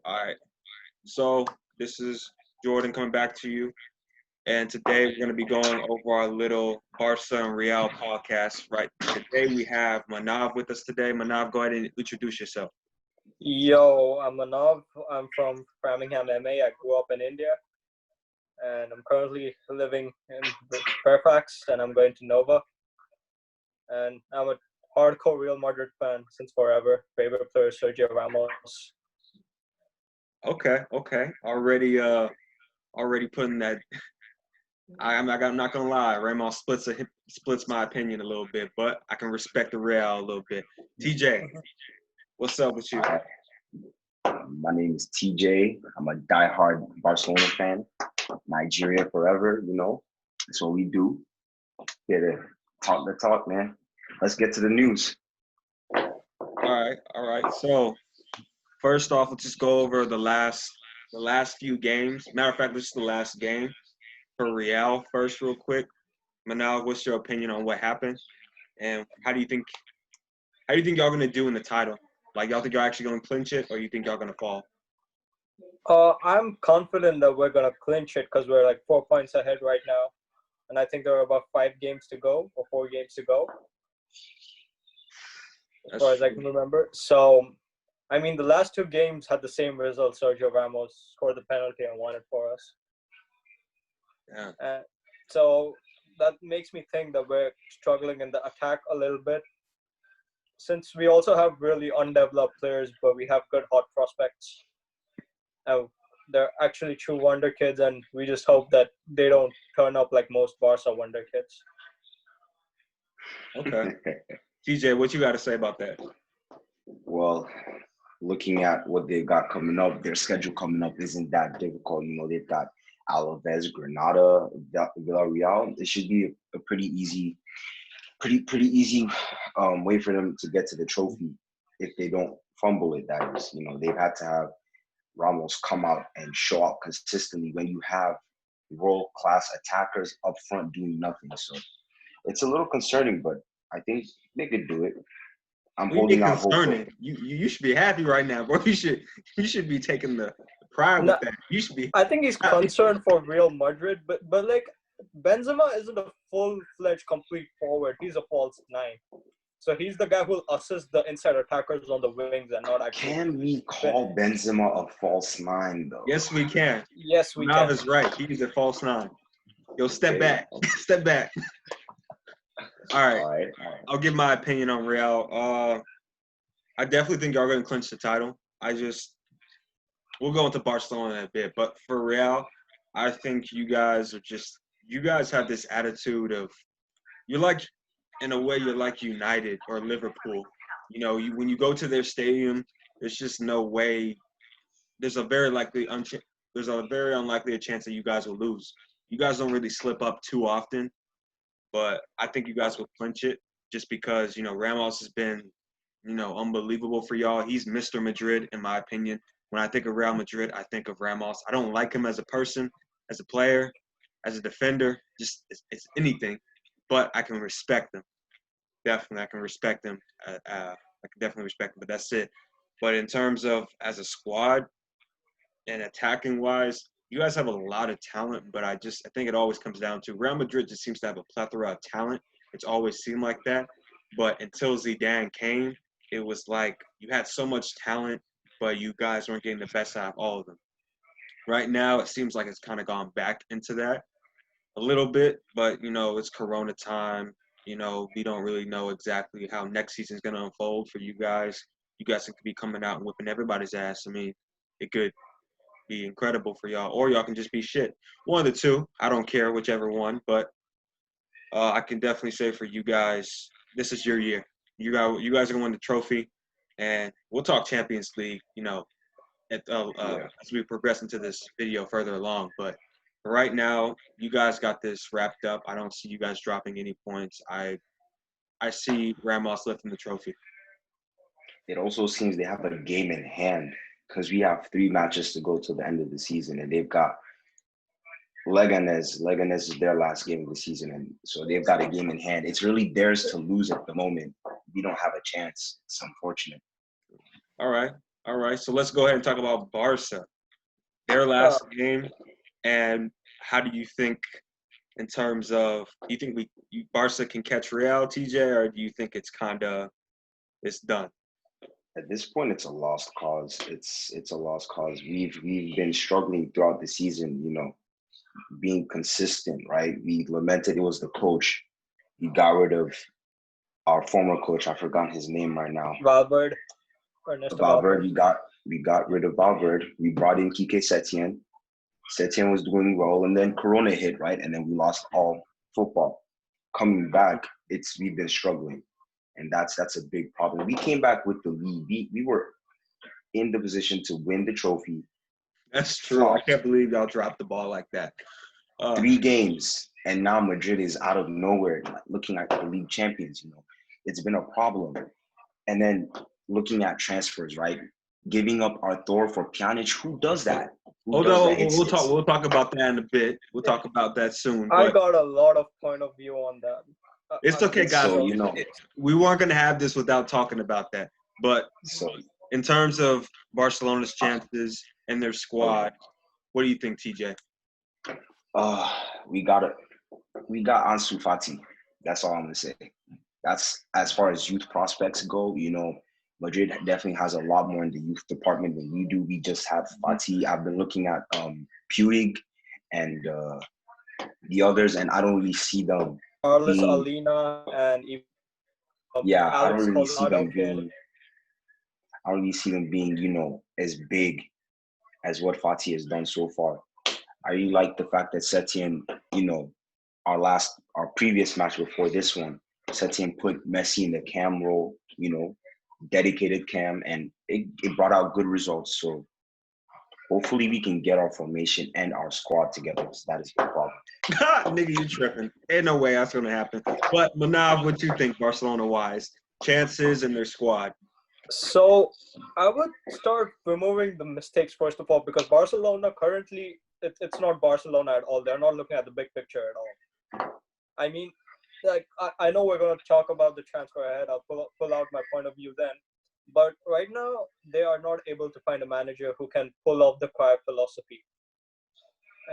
All right. So this is Jordan coming back to you, and today we're going to be going over our little Barca and Real podcast. Right. Today we have Manav with us today. Manav, go ahead and introduce yourself. Yo, I'm Manav. I'm from Framingham, MA. I grew up in India, and I'm currently living in Fairfax, and I'm going to Nova. And I'm a hardcore Real Madrid fan since forever. Favorite player Sergio Ramos. Okay. Already putting that. I'm not gonna lie. Ramos splits my opinion a little bit, but I can respect the Real a little bit. TJ, what's up with you? My name is TJ. I'm a diehard Barcelona fan. Nigeria forever, That's what we do. Here to talk the talk, man. Let's get to the news. All right. So first off, let's just go over the last few games. Matter of fact, this is the last game for Real first, real quick. Manal, what's your opinion on what happened, and how do you think y'all gonna do in the title? Like, y'all think y'all actually gonna clinch it, or you think y'all gonna fall? I'm confident that we're gonna clinch it because we're like 4 points ahead right now, and I think there are about 5 games to go or 4 games to go, as far as I can remember. So, I mean, the last 2 games had the same result. Sergio Ramos scored the penalty and won it for us. Yeah. So that makes me think that we're struggling in the attack a little bit. Since we also have really undeveloped players, but we have good hot prospects. They're actually true wonder kids, and we just hope that they don't turn up like most Barca wonder kids. Okay. TJ, what you got to say about that? Well, looking at what they've got coming up, their schedule coming up isn't that difficult. They've got Alaves, Granada, Villarreal. It should be a pretty easy way for them to get to the trophy if they don't fumble it. That is, they've had to have Ramos come out and show up consistently when you have world-class attackers up front doing nothing. So it's a little concerning, but I think they could do it. I'm holding out hope. You should be happy right now, bro. You should be taking the pride with that. You should be. I think he's concerned for Real Madrid, but like Benzema isn't a full-fledged complete forward. He's a false nine. So he's the guy who'll assist the inside attackers on the wings and not actually. Can we call Benzema a false nine, though? Yes, we can. Yes, we Nav can. is right. He's a false nine. Yo, step back. Step back. All right. I'll give my opinion on Real. I definitely think y'all going to clinch the title. We'll go into Barcelona in a bit. But for Real, I think you guys have this attitude of, you're like, in a way, you're like United or Liverpool. When you go to their stadium, there's just no way. There's a very unlikely chance that you guys will lose. You guys don't really slip up too often, but I think you guys will clinch it just because Ramos has been unbelievable for y'all. He's Mr. Madrid in my opinion. When I think of Real Madrid, I think of Ramos. I don't like him as a person, as a player, as a defender, just it's anything. But I can respect him. Definitely, I can respect him. I can definitely respect him, but that's it. But in terms of as a squad and attacking wise, you guys have a lot of talent, but I think it always comes down to Real Madrid just seems to have a plethora of talent. It's always seemed like that. But until Zidane came, it was like you had so much talent, but you guys weren't getting the best out of all of them. Right now, it seems like it's kind of gone back into that a little bit, but it's Corona time. We don't really know exactly how next season's gonna unfold for you guys. You guys could be coming out and whipping everybody's ass. I mean, it could be incredible for y'all, or y'all can just be shit. One of the two. I don't care whichever one, but I can definitely say for you guys, this is your year. You guys are gonna win the trophy, and we'll talk Champions League. As we progress into this video further along, but right now, you guys got this wrapped up. I don't see you guys dropping any points. I see Ramos lifting the trophy. It also seems they have a game in hand because we have 3 matches to go till the end of the season, and they've got Leganes. Leganes is their last game of the season, and so they've got a game in hand. It's really theirs to lose at the moment. We don't have a chance. It's unfortunate. All right. All right, so let's go ahead and talk about Barca. Their last game, and how do you think in terms of, do you think Barca can catch Real, TJ, or do you think it's done? At this point, it's a lost cause. It's a lost cause. We've been struggling throughout the season, being consistent, right? We lamented it was the coach. We got rid of our former coach. I forgot his name right now. Valverde. We got rid of Valverde. We brought in Kike Setien. Setien was doing well, and then Corona hit, right? And then we lost all football. Coming back, we've been struggling, and that's a big problem. We came back with the lead. We were in the position to win the trophy. That's true. I can't believe y'all dropped the ball like that. 3 games, and now Madrid is out of nowhere, looking like the league champions. It's been a problem. And then looking at transfers, right? Giving up Arthur for Pjanic. Who does that? We'll talk about that in a bit. We'll talk about that soon. I got a lot of point of view on that. It's okay, guys. So, we weren't going to have this without talking about that. But in terms of Barcelona's chances and their squad, what do you think, TJ? We got Ansu Fati. That's all I'm gonna say. That's as far as youth prospects go. Madrid definitely has a lot more in the youth department than we do. We just have Fati. I've been looking at Puig and the others, and I don't really see them. Carlos Alina and I don't really see them being. I don't really see them being, as big as what Fati has done so far. I really like the fact that Setien, our previous match before this one, Setien put Messi in the cam role, dedicated cam, and it brought out good results. So hopefully we can get our formation and our squad together. So that is the problem. Nigga, you tripping. Ain't no way that's going to happen. But Manav, what you think Barcelona-wise? Chances and their squad? So I would start removing the mistakes first of all, because Barcelona currently, it's not Barcelona at all. They're not looking at the big picture at all. I mean, I know we're going to talk about the transfer ahead. I'll pull out my point of view then. But right now, they are not able to find a manager who can pull off the quiet philosophy.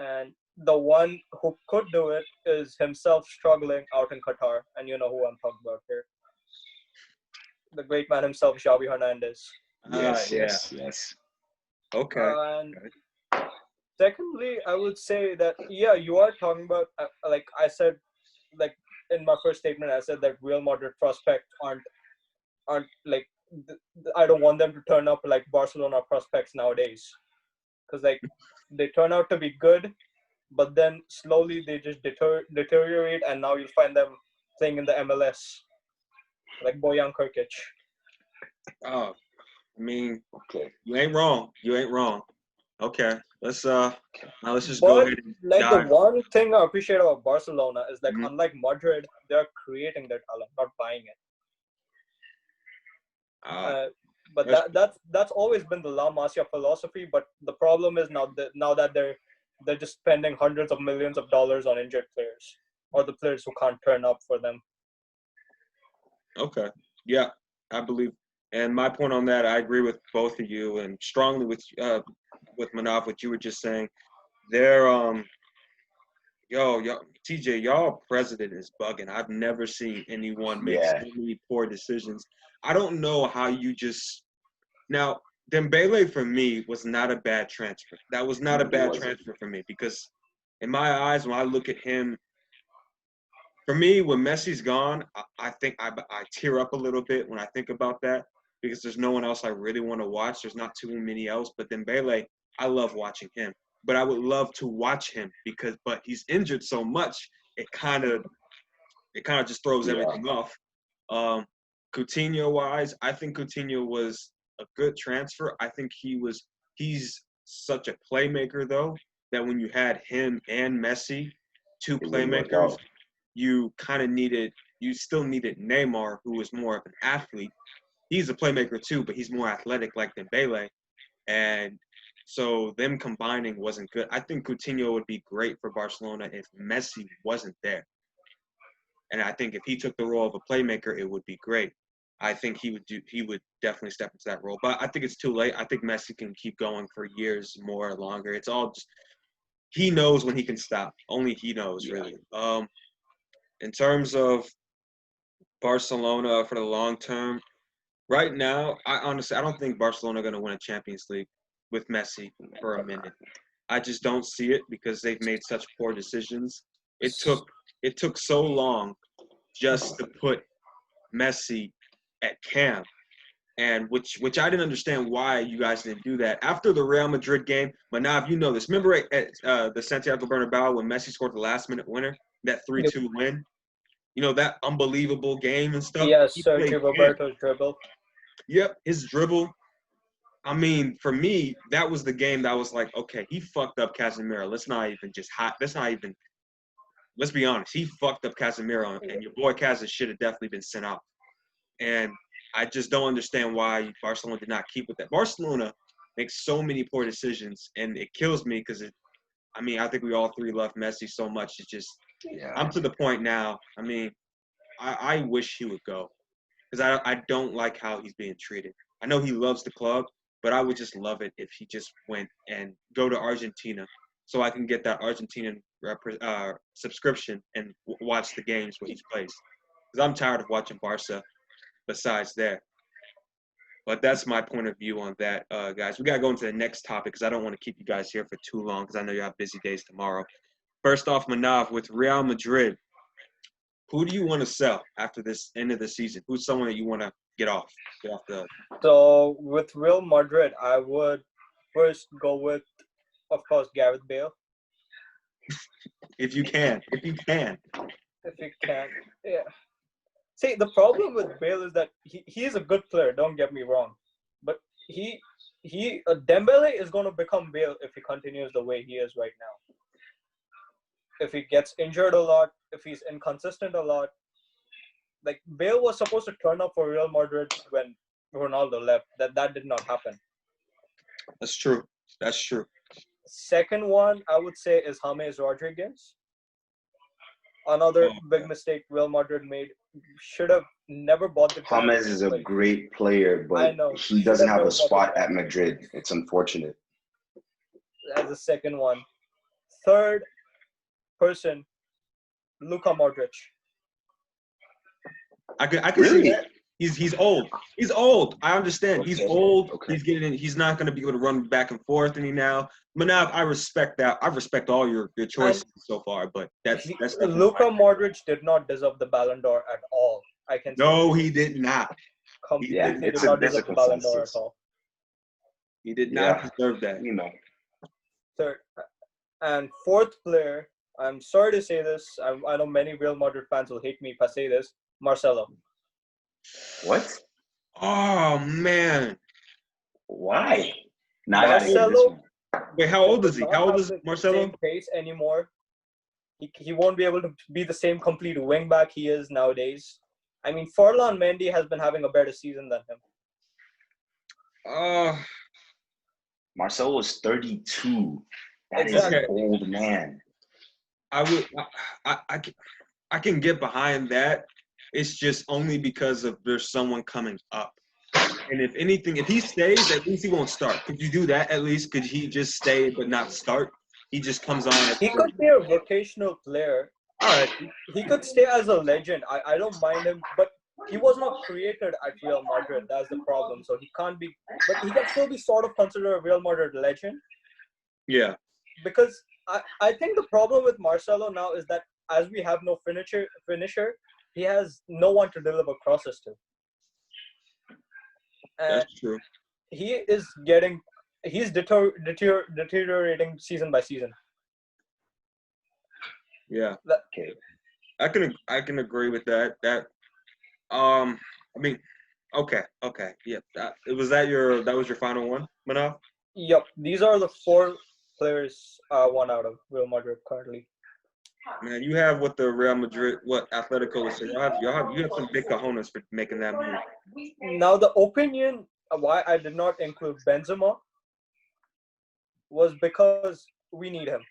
And the one who could do it is himself struggling out in Qatar. And you know who I'm talking about here. The great man himself, Xavi Hernandez. Yes. Okay. And secondly, I would say that, you are talking about, like I said, like in my first statement, I said that Real Madrid prospects aren't like, I don't want them to turn up like Barcelona prospects nowadays. Because like they turn out to be good, but then slowly they just deteriorate, and now you'll find them playing in the MLS. Like Bojan Krkic. Oh, I mean, okay. You ain't wrong. Okay, let's just go ahead and the one thing I appreciate about Barcelona is unlike Madrid, they're creating their talent, not buying it. But that's always been the La Masia philosophy. But the problem is now that they're just spending hundreds of millions of dollars on injured players or the players who can't turn up for them. Okay. Yeah, I believe. And my point on that, I agree with both of you, and strongly with Manav, what you were just saying. They're TJ, y'all president is bugging. I've never seen anyone make so many poor decisions. I don't know how you just now. Dembele for me was not a bad transfer. That was not a bad transfer for me, because in my eyes, when I look at him. For me, when Messi's gone, I think I tear up a little bit when I think about that, because there's no one else I really want to watch. There's not too many else. But Dembele, I love watching him. But I would love to watch him but he's injured so much, it kind of just throws everything off. Coutinho-wise, I think Coutinho was a good transfer. I think he's such a playmaker, though, that when you had him and Messi, two playmakers, you still needed Neymar, who was more of an athlete. He's a playmaker too, but he's more athletic like Dembele. And so them combining wasn't good. I think Coutinho would be great for Barcelona if Messi wasn't there. And I think if he took the role of a playmaker, it would be great. I think he would definitely step into that role. But I think it's too late. I think Messi can keep going for years more, longer. It's all just he knows when he can stop. Only he knows, really. In terms of Barcelona for the long term, right now, I don't think Barcelona are going to win a Champions League with Messi for a minute. I just don't see it because they've made such poor decisions. It took so long just to put Messi at camp, and which I didn't understand why you guys didn't do that after the Real Madrid game. Manav, you know this. Remember at the Santiago Bernabeu when Messi scored the last-minute winner, that 3-2 win. You know that unbelievable game and stuff. Yes, He played Sergio Roberto's dribble. Yep, his dribble. I mean, for me, that was the game that was like, okay, he fucked up Casemiro. Let's be honest. He fucked up Casemiro, and your boy Cas should have definitely been sent out. And I just don't understand why Barcelona did not keep with that. Barcelona makes so many poor decisions, and it kills me because I think we all three love Messi so much. It's just, I'm to the point now. I mean, I wish he would go because I don't like how he's being treated. I know he loves the club, but I would just love it if he just went and go to Argentina so I can get that Argentinian subscription and watch the games where he plays. Because I'm tired of watching Barca besides there. But that's my point of view on that, guys. We got to go into the next topic because I don't want to keep you guys here for too long because I know you have busy days tomorrow. First off, Manav, with Real Madrid, who do you want to sell after this end of the season? Who's someone that you want to get off the? So with Real Madrid, I would first go with, of course, Gareth Bale. If you can. If you can, yeah. See, the problem with Bale is that he is a good player. Don't get me wrong, but Dembele is going to become Bale if he continues the way he is right now. If he gets injured a lot, if he's inconsistent a lot. Like, Bale was supposed to turn up for Real Madrid when Ronaldo left. That did not happen. That's true. Second one, I would say, is James Rodriguez. Another big mistake Real Madrid made. Should have never bought the guy. James is a great player, but he doesn't have a spot at Madrid. It's unfortunate. As the second one. Third person, Luka Modric. I can see that. He's old. He's old. I understand. Okay. He's old. Okay. He's not going to be able to run back and forth any now. Manav, I respect that. I respect all your choices so far, but that's Luka Modric did not deserve the Ballon d'Or at all. I can say. No, he did not. He did not deserve the Ballon d'Or at all. He did not deserve that. You know. Third and fourth player, I'm sorry to say this. I know many Real Madrid fans will hate me if I say this. Marcelo. What? Oh man! Why? Marcelo. Wait, how old is he? How old is Marcelo? Same pace anymore. He won't be able to be the same complete wingback he is nowadays. I mean, Ferland Mendy has been having a better season than him. Marcelo is 32. That is an old man. I can get behind that. It's just only because of there's someone coming up. And if anything, if he stays, at least he won't start. Could you do that at least? Could he just stay but not start? He just comes on. He could be a vocational player. All right. He could stay as a legend. I don't mind him, but he was not created at Real Madrid. That's the problem. So he can't be, but he can still be sort of considered a Real Madrid legend. Yeah. Because I think the problem with Marcelo now is that as we have no finisher, he has no one to deliver crosses to. And that's true. He's deteriorating season by season. Yeah. Okay. I can agree with that. I mean, okay. Yeah. That was your final one, Manav? Yep. These are the four players one out of Real Madrid currently. Man, you have what Atletico is saying. You have some big cojones for making that move. Now, the opinion why I did not include Benzema was because we need him.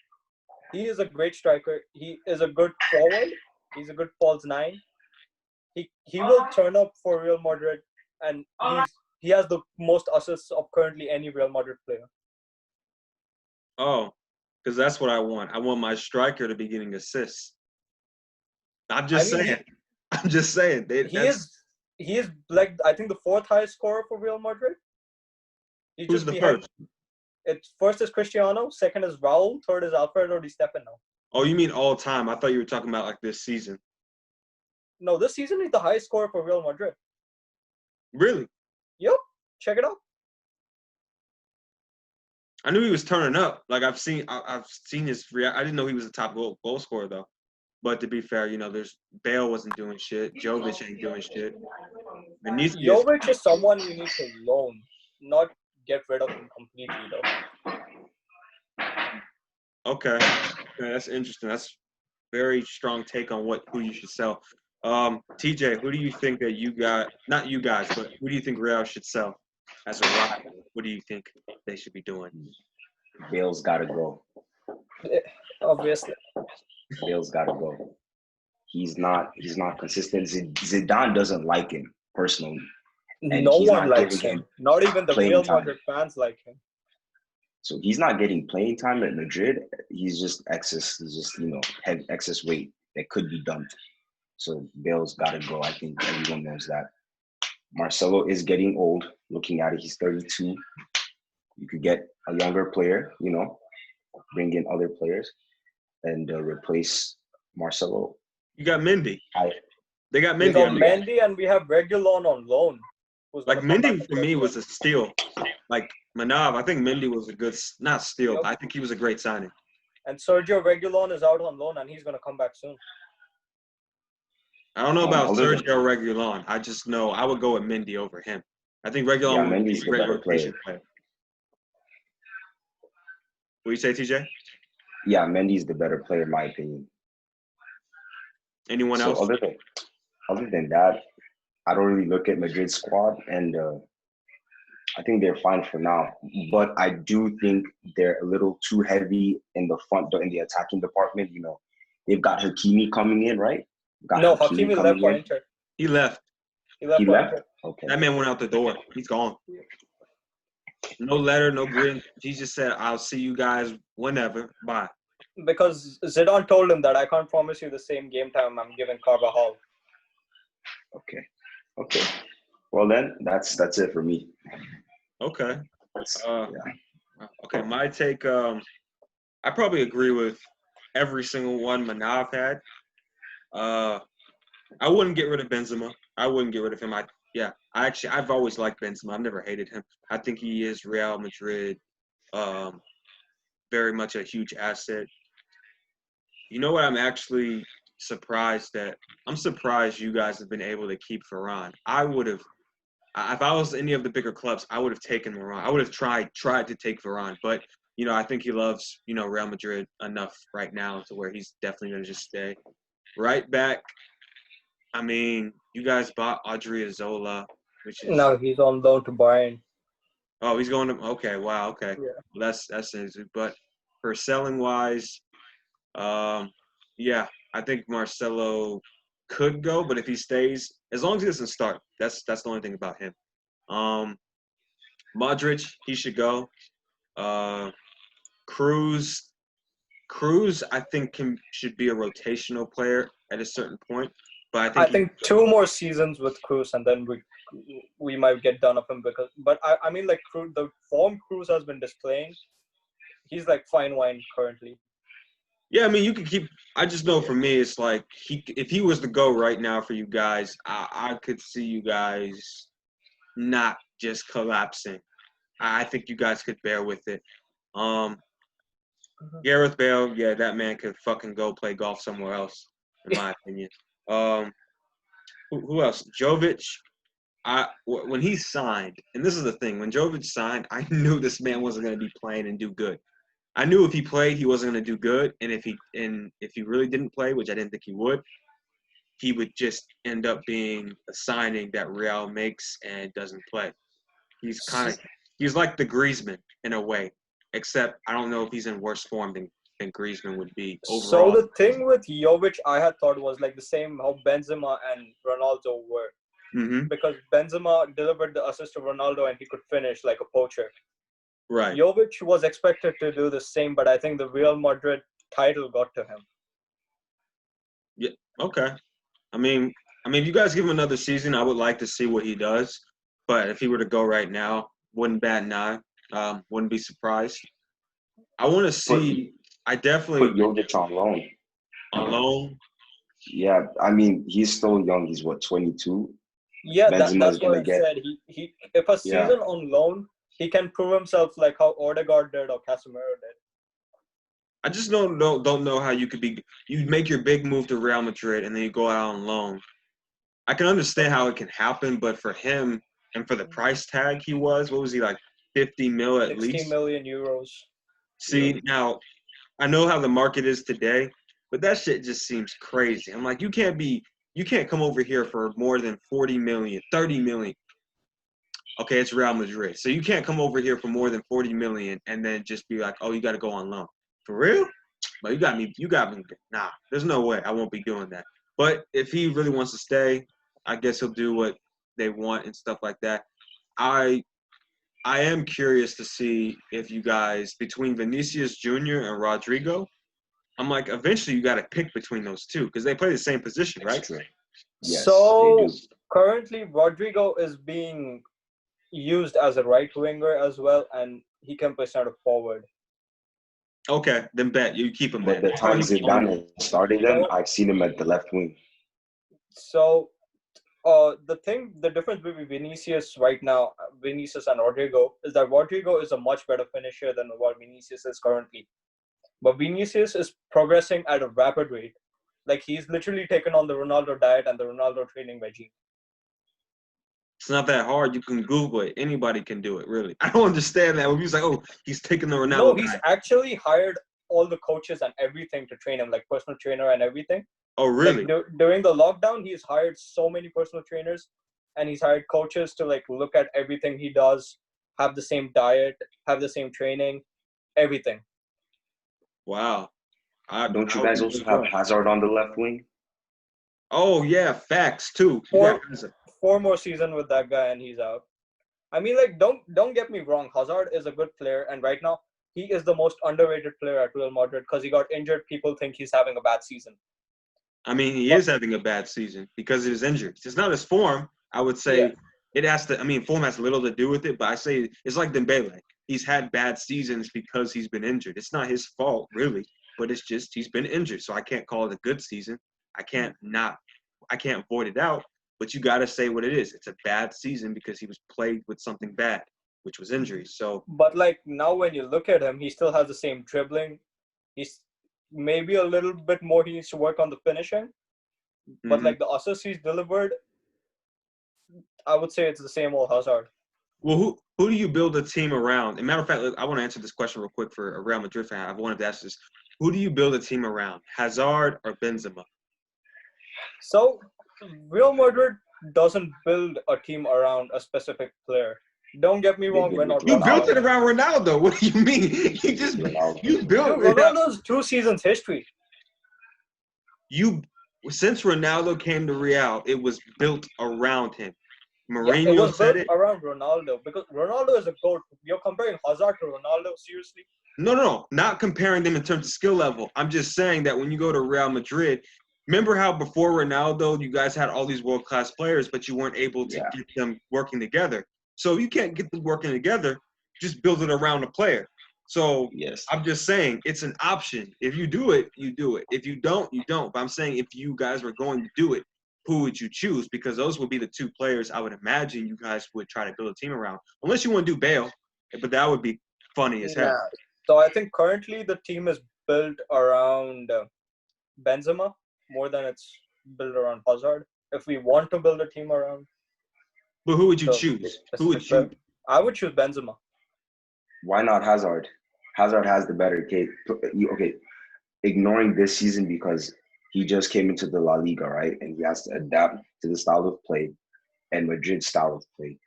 He is a great striker. He is a good forward. He's a good false nine. he will turn up for Real Madrid, and he has the most assists of currently any Real Madrid player. Oh, because that's what I want. I want my striker to be getting assists. I'm just saying. I'm just saying. He is like, I think, the fourth highest scorer for Real Madrid. Who's the first? First is Cristiano, second is Raul, third is Alfredo Di Stefano. Oh, you mean all time? I thought you were talking about like this season. No, this season he's the highest scorer for Real Madrid. Really? Yep. Check it out. I knew he was turning up. Like I've seen his I didn't know he was a top goal scorer though. But to be fair, there's Bale wasn't doing shit. Jovic ain't doing shit. Jovic is someone you need to loan, not get rid of him completely though. Okay. Yeah, that's interesting. That's very strong take on who you should sell. TJ, who do you think that you got? Not you guys, but who do you think Real should sell as a rival? What do you think they should be doing? Bale's got to go. Obviously. Bale's got to go. He's not consistent. Zidane doesn't like him personally. And no one likes him. Not even the Real Madrid fans like him. So he's not getting playing time at Madrid. He's just excess. He's just had excess weight that could be dumped. So Bale's got to go. I think everyone knows that. Marcelo is getting old. Looking at it, he's 32. You could get a younger player, bring in other players and replace Marcelo. You got Mendy. They got Mendy. We got Mendy and we have Reguilon on loan. Like Mendy for me was a steal. Like Manav, I think Mendy was a good, not steal. Yep. I think he was a great signing. And Sergio Reguilon is out on loan and he's going to come back soon. I don't know about Sergio Reguilon. I just know I would go with Mendy over him. I think Reguilon would be a great rotation player. What do you say, TJ? Yeah, Mendy's the better player in my opinion. Anyone else? Other than that, I don't really look at Madrid's squad, and I think they're fine for now. But I do think they're a little too heavy in the front, in the attacking department. They've got Hakimi coming in, right? No, Hakimi left for Inter. He left. He left? Okay. That man went out the door. He's gone. No letter, no grin. He just said, I'll see you guys whenever. Bye. Because Zidane told him that I can't promise you the same game time I'm giving Carvajal. Okay. Well then, that's it for me. Okay. Okay, my take, I probably agree with every single one Manav had. I wouldn't get rid of Benzema. I wouldn't get rid of him. I've always liked Benzema. I've never hated him. I think he is Real Madrid, very much a huge asset. You know what I'm actually surprised at? I'm surprised you guys have been able to keep Varane. I would have, if I was any of the bigger clubs, I would have taken Varane. I would have tried to take Varane, but I think he loves Real Madrid enough right now to where he's definitely gonna just stay. Right back. I mean, you guys bought Odriozola, which is no, he's on loan to Bayern. Oh, he's going to okay. Wow, okay. Yeah. Well, that's interesting. But for selling wise, yeah, I think Marcelo could go, but if he stays, as long as he doesn't start, that's the only thing about him. Modric, he should go. Cruz, I think should be a rotational player at a certain point. But I think 2 more seasons with Cruz, and then we might get done of him But I mean, like the form Cruz has been displaying, he's like fine wine currently. Yeah, I mean, you could keep. I just know for me, it's like if he was to go right now for you guys, I could see you guys not just collapsing. I think you guys could bear with it. Gareth Bale, yeah, that man could fucking go play golf somewhere else, in my opinion. Who else? Jovic. When he signed, and this is the thing, when Jovic signed, I knew this man wasn't going to be playing and do good. I knew if he played, he wasn't going to do good, and if he really didn't play, which I didn't think he would just end up being a signing that Real makes and doesn't play. He's like the Griezmann in a way, except I don't know if he's in worse form think Griezmann would be So overall. the thing with Jovic, I had thought was like the same how Benzema and Ronaldo were. Mm-hmm. Because Benzema delivered the assist to Ronaldo and he could finish like a poacher. Right. Jovic was expected to do the same, but I think the Real Madrid title got to him. Yeah. Okay. I mean, if you guys give him another season, I would like to see what he does. But if he were to go right now, wouldn't bat an eye. Wouldn't be surprised. I want to see. I definitely Put Jovic on loan. on loan. Yeah, I mean, he's still young. He's what, 22? Yeah, Benzema's that's what gonna I get. said. He if a Yeah. season on loan, he can prove himself like how Odegaard did or Casemiro did. I just don't know how you could be. You make your big move to Real Madrid and then you go out on loan. I can understand how it can happen, but for him and for the price tag he was, what was he like, 50 mil at 60 least? million euros. See, now I know how the market is today, but that shit just seems crazy. I'm like, you can't come over here for more than 40 million, 30 million. Okay, it's Real Madrid. So you can't come over here for more than 40 million and then just be like, oh, you got to go on loan. For real? But you got me. Nah, there's no way I won't be doing that. But if he really wants to stay, I guess he'll do what they want and stuff like that. I am curious to see if you guys, between Vinicius Jr. and Rodrigo, I'm like, eventually you got to pick between those two because they play the same position, right? Extra. Yes, So they do. currently Rodrigo is being used as a right winger as well, and he can play center forward. Okay, then bet you keep him. But Then the time Zidane started him, I've seen him at the left wing. So the difference between Vinicius right now, Vinicius and Rodrigo, is that Rodrigo is a much better finisher than what Vinicius is currently. But Vinicius is progressing at a rapid rate. Like he's literally taken on the Ronaldo diet and the Ronaldo training regime. It's not that hard. You can Google it. Anybody can do it, really. I don't understand that. When he's like, oh, he's taking the Ronaldo. No, he's actually hired all the coaches and everything to train him, like personal trainer and everything. Oh, really? Like during the lockdown, he's hired so many personal trainers, and he's hired coaches to like look at everything he does, have the same diet, have the same training, everything. Wow. Don't you guys also have Hazard on the left wing? Oh, yeah, facts, too. 4 more seasons with that guy, and he's out. I mean, like, don't get me wrong. Hazard is a good player, and right now, he is the most underrated player at Real Madrid because he got injured. People think he's having a bad season. I mean, he is having a bad season because of his injuries. It's not his form. I would say it has to – I mean, form has little to do with it, but I say it's like Dembele. He's had bad seasons because he's been injured. It's not his fault, really, but it's just he's been injured. So I can't call it a good season. I can't void it out, but you got to say what it is. It's a bad season because he was plagued with something bad, which was injuries. So, but like now when you look at him, he still has the same dribbling. He's maybe a little bit more he needs to work on the finishing. But like the assists he's delivered, I would say it's the same old Hazard. Well, who do you build a team around? As a matter of fact, I want to answer this question real quick for a Real Madrid fan. I wanted to ask this. Who do you build a team around, Hazard or Benzema? So, Real Madrid doesn't build a team around a specific player. Don't get me wrong, we're not You built it around Ronaldo. What do you mean? You built Ronaldo's 2 seasons history. Since Ronaldo came to Real, it was built around him. Mourinho it was said built it around Ronaldo because Ronaldo is a GOAT. You're comparing Hazard to Ronaldo, seriously? No, not comparing them in terms of skill level. I'm just saying that when you go to Real Madrid, remember how before Ronaldo, you guys had all these world-class players, but you weren't able to get them working together. So you can't get them working together, just build it around a player. So I'm just saying it's an option. If you do it, you do it. If you don't, you don't. But I'm saying if you guys were going to do it, who would you choose? Because those would be the two players I would imagine you guys would try to build a team around. Unless you want to do Bale, but that would be funny as hell. So I think currently the team is built around Benzema more than it's built around Hazard. If we want to build a team around. But who would you choose? Who would you? I would choose Benzema. Why not Hazard? Hazard has the better case. Okay, ignoring this season because he just came into the La Liga, right? And he has to adapt to the style of play and Madrid's style of play.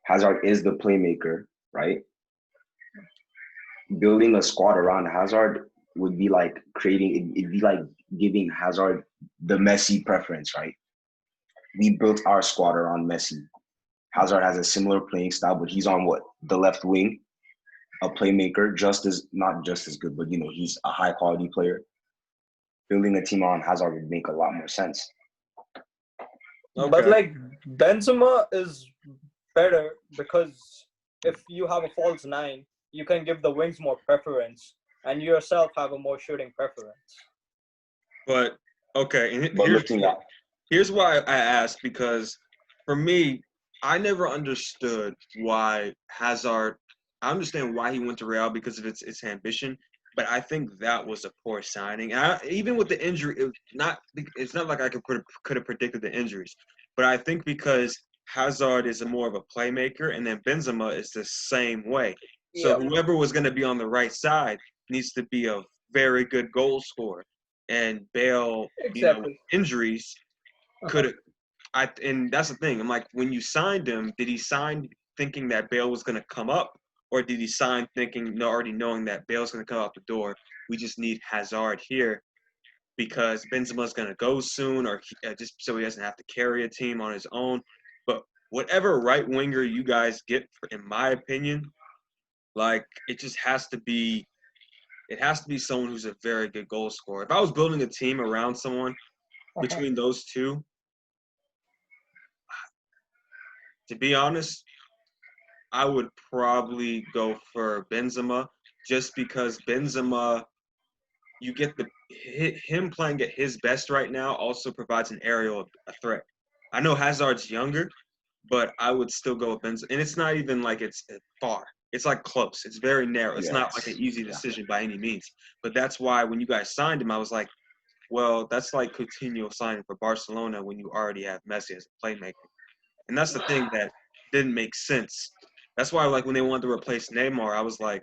Hazard is the playmaker, right? Building a squad around Hazard would be like creating. It'd be like giving Hazard the Messi preference, right? We built our squad around Messi. Hazard has a similar playing style, but he's on what? The left wing, a playmaker, not just as good, but he's a high quality player. Building a team on Hazard would make a lot more sense. Okay. But like Benzema is better because if you have a false nine, you can give the wings more preference, and you yourself have a more shooting preference. But okay, and here's why I asked, because for me, I never understood why Hazard. I understand why he went to Real because of its ambition, but I think that was a poor signing. And even with the injury, it's not like I could have predicted the injuries, but I think because Hazard is more of a playmaker, and then Benzema is the same way. So whoever was going to be on the right side needs to be a very good goal scorer. And Bale, injuries could have. And that's the thing. I'm like, when you signed him, did he sign thinking that Bale was going to come up, or did he sign already knowing that Bale's going to come out the door? We just need Hazard here because Benzema's going to go soon, or just so he doesn't have to carry a team on his own. But whatever right winger you guys get, in my opinion, like it just has to be. It has to be someone who's a very good goal scorer. If I was building a team around someone between those two, to be honest, I would probably go for Benzema, just because Benzema, you get him playing at his best right now also provides an aerial threat. I know Hazard's younger, but I would still go with Benzema. And it's not even like it's far. It's like close. It's very narrow. It's not like an easy decision by any means. But that's why when you guys signed him, I was like, well, that's like Coutinho signing for Barcelona when you already have Messi as a playmaker. And that's the thing that didn't make sense. That's why, like, when they wanted to replace Neymar, I was like,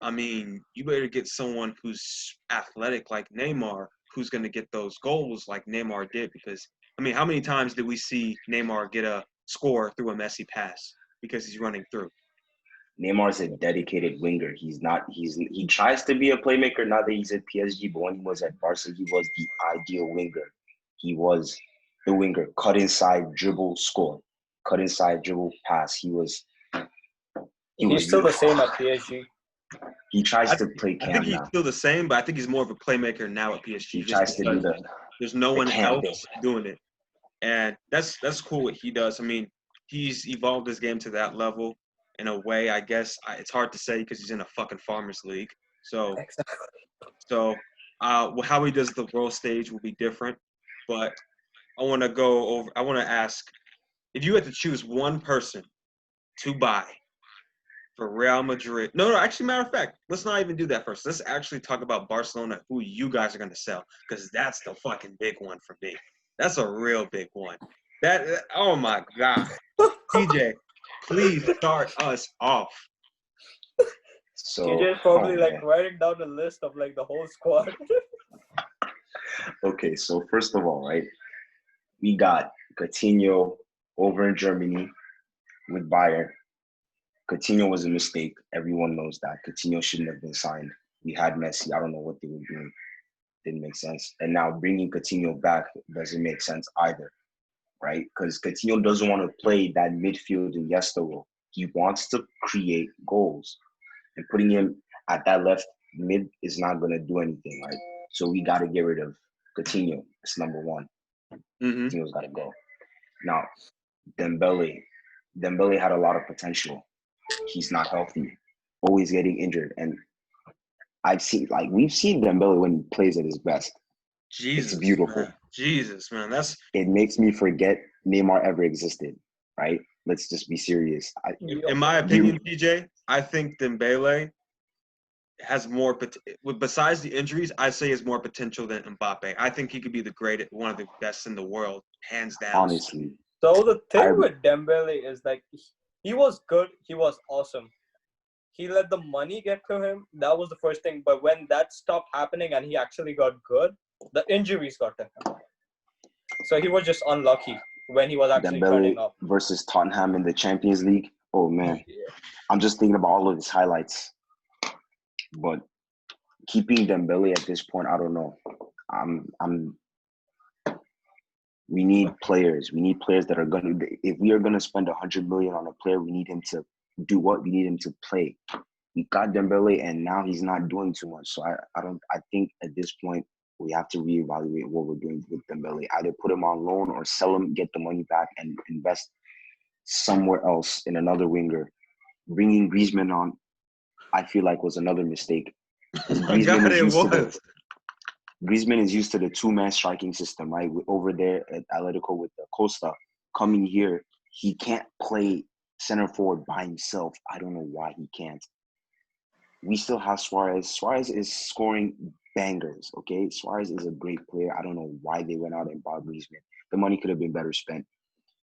I mean, you better get someone who's athletic like Neymar, who's going to get those goals like Neymar did. Because, I mean, how many times did we see Neymar get a score through a Messi pass because he's running through? Neymar's a dedicated winger. He tries to be a playmaker now that he's at PSG, but when he was at Barca, he was the ideal winger. He was the winger. Cut inside, dribble, score. Cut inside, dribble, pass. He's still the same at PSG. He tries to play Cam now. I think he's still the same, but I think he's more of a playmaker now at PSG. He tries to do there's no one else doing it. And that's cool what he does. I mean, he's evolved his game to that level. In a way, I guess it's hard to say because he's in a fucking farmers league. So how he does the world stage will be different. But I want to ask, if you had to choose one person to buy for Real Madrid. No, actually, matter of fact, let's not even do that first. Let's actually talk about Barcelona, who you guys are going to sell, because that's the fucking big one for me. That's a real big one. Oh my God. TJ. Please start us off. So TJ's probably writing down a list of like the whole squad. Okay, so first of all, right, we got Coutinho over in Germany with Bayern. Coutinho was a mistake. Everyone knows that. Coutinho shouldn't have been signed. We had Messi. I don't know what they were doing. Didn't make sense. And now bringing Coutinho back doesn't make sense either. Right? Because Coutinho doesn't want to play that midfield Iniesta role. He wants to create goals. And putting him at that left mid is not going to do anything, right? So we got to get rid of Coutinho. It's number one. Coutinho's got to go. Now, Dembele had a lot of potential. He's not healthy. Always getting injured. And we've seen Dembele when he plays at his best. Jesus, it's beautiful. Man. Jesus, man, it makes me forget Neymar ever existed, right? Let's just be serious. In my opinion, PJ, I think Dembele has more. Besides the injuries, I say has more potential than Mbappe. I think he could be the greatest, one of the best in the world, hands down. Honestly. So the thing with Dembele is like he was good, he was awesome. He let the money get to him. That was the first thing. But when that stopped happening and he actually got good, the injuries got to him. So he was just unlucky when he was actually turning up. Versus Tottenham in the Champions League. Oh, man. Yeah. I'm just thinking about all of his highlights. But keeping Dembele at this point, I don't know. We need players. We need players that are gonna. If we are gonna spend 100 million on a player, we need him to do what? We need him to play. We got Dembele, and now he's not doing too much. So I think at this point we have to reevaluate what we're doing with Dembele. Either put him on loan or sell him, get the money back, and invest somewhere else in another winger. Bringing Griezmann on, I feel like was another mistake. Griezmann is used to the two-man striking system, right? Over there at Atletico with the Costa. Coming here, he can't play center forward by himself. I don't know why he can't. We still have Suarez. Suarez is scoring bangers, okay? Suarez is a great player. I don't know why they went out and bought Griezmann. The money could have been better spent.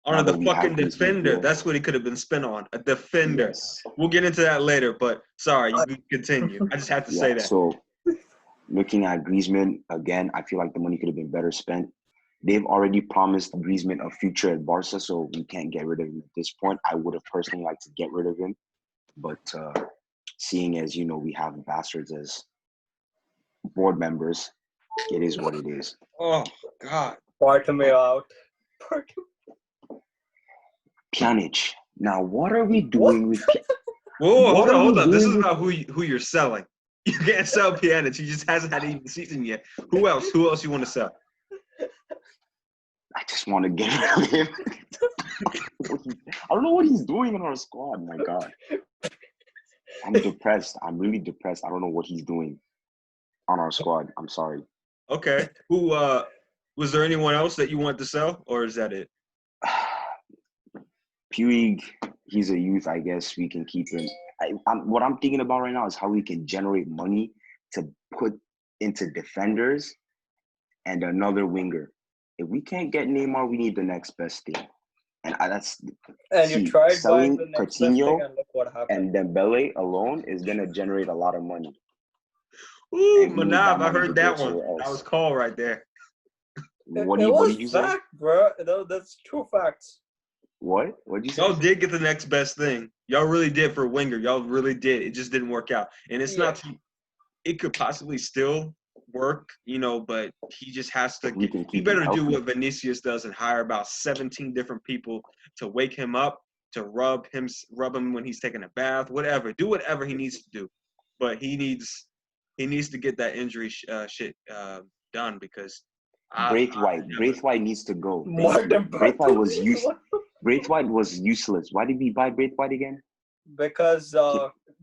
On the fucking defender. That's what he could have been spent on. A defender. Yes. We'll get into that later, but sorry, you can continue. I just have to say that. So, looking at Griezmann, again, I feel like the money could have been better spent. They've already promised Griezmann a future at Barca, so we can't get rid of him at this point. I would have personally liked to get rid of him. But seeing as, we have bastards as board members, it is what it is. Oh, God. BARTOMEU out. Pjanic. Now, what are we doing with Pjanic? Whoa, hold on. This is about who you're selling. You can't sell Pjanic. He just hasn't had even the season yet. Who else you want to sell? I just want to get rid of him. I don't know what he's doing in our squad. My God. I'm depressed. I'm really depressed. I don't know what he's doing on our squad. I'm sorry. Okay. Who was there anyone else that you want to sell, or is that it? Puig, he's a youth. I guess we can keep him. What I'm thinking about right now is how we can generate money to put into defenders and another winger. If we can't get Neymar, we need the next best thing. And you tried selling buying the next best Coutinho thing and look what happened. and Dembele alone is going to generate a lot of money. Ooh, Manav, I heard that one. That was call right there. What did you fact, say? Bro. That's true facts. What did you say? Y'all did get the next best thing. Y'all really did for Winger. Y'all really did. It just didn't work out. And it's not – it could possibly still work, but he just has to – he better do what Vinicius does and hire about 17 different people to wake him up, to rub him when he's taking a bath, whatever. Do whatever he needs to do. But he needs to get that injury shit done because Braithwaite needs to go. Braithwaite was useless. Why did we buy Braithwaite again? Because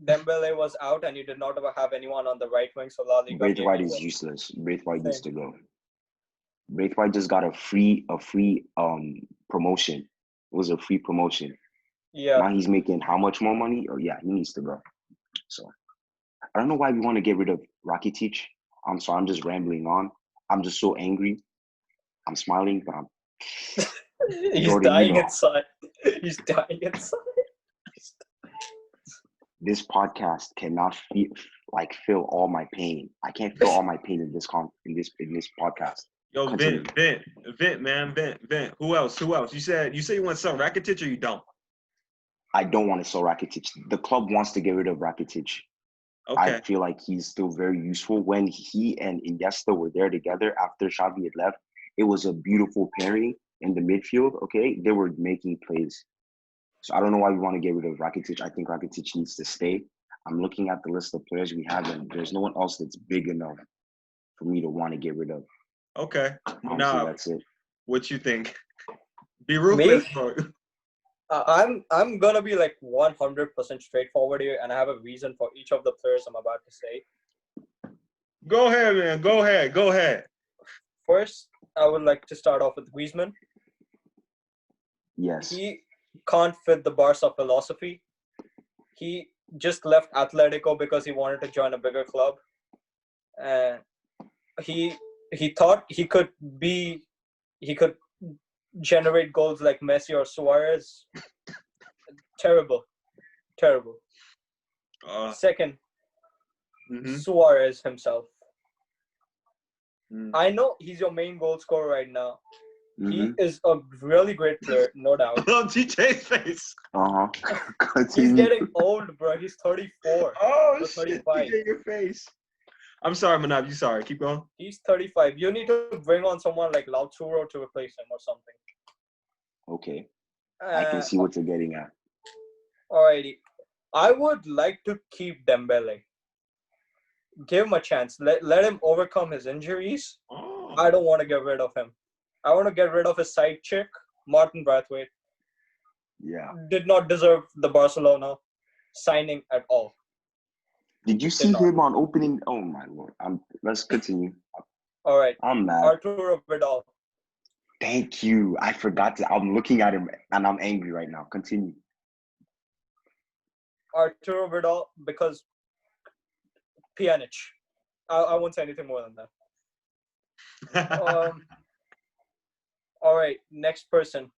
Dembele was out and you did not ever have anyone on the right wing, so La Liga. Braithwaite is useless. Braithwaite needs to go. Braithwaite just got a free promotion. It was a free promotion. Yeah. Now he's making how much more money? Oh yeah, he needs to go. So I don't know why we want to get rid of Rakitic. I'm sorry, I'm just rambling on. I'm just so angry. I'm smiling, but I'm He's dying inside. He's dying inside. This podcast cannot fill all my pain. I can't feel all my pain in this podcast. Yo, Vent, man, Vent. Who else? You say you want to sell Rakitic or you don't? I don't want to sell Rakitic. The club wants to get rid of Rakitic. Okay. I feel like he's still very useful. When he and Iniesta were there together after Xavi had left, it was a beautiful pairing in the midfield, okay? They were making plays. So I don't know why we want to get rid of Rakitic. I think Rakitic needs to stay. I'm looking at the list of players we have, and there's no one else that's big enough for me to want to get rid of. Okay. Honestly, that's it. What you think? Be ruthless. I'm gonna be like 100% straightforward here, and I have a reason for each of the players I'm about to say. Go ahead, man. Go ahead. First, I would like to start off with Griezmann. Yes. He can't fit the Barca philosophy. He just left Atletico because he wanted to join a bigger club. And he thought he could generate goals like Messi or Suarez. Terrible. Second, Suarez himself. I know he's your main goal scorer right now. He is a really great player, no doubt. Oh, TJ's face. He's getting old, bro. He's 34. Oh, shit, 35. TJ, your face. I'm sorry, Manav. You sorry. Keep going. He's 35. You need to bring on someone like Lautaro to replace him or something. Okay. I can see what you're getting at. Alrighty. I would like to keep Dembele. Give him a chance. Let him overcome his injuries. Oh. I don't want to get rid of him. I want to get rid of his side chick, Martin Braithwaite. Yeah. Did not deserve the Barcelona signing at all. Did you see him on opening? Oh my lord! Let's continue. All right. I'm mad. Arturo Vidal. Thank you. I forgot to. I'm looking at him and I'm angry right now. Continue. Arturo Vidal because Pjanic. I won't say anything more than that. All right. Next person.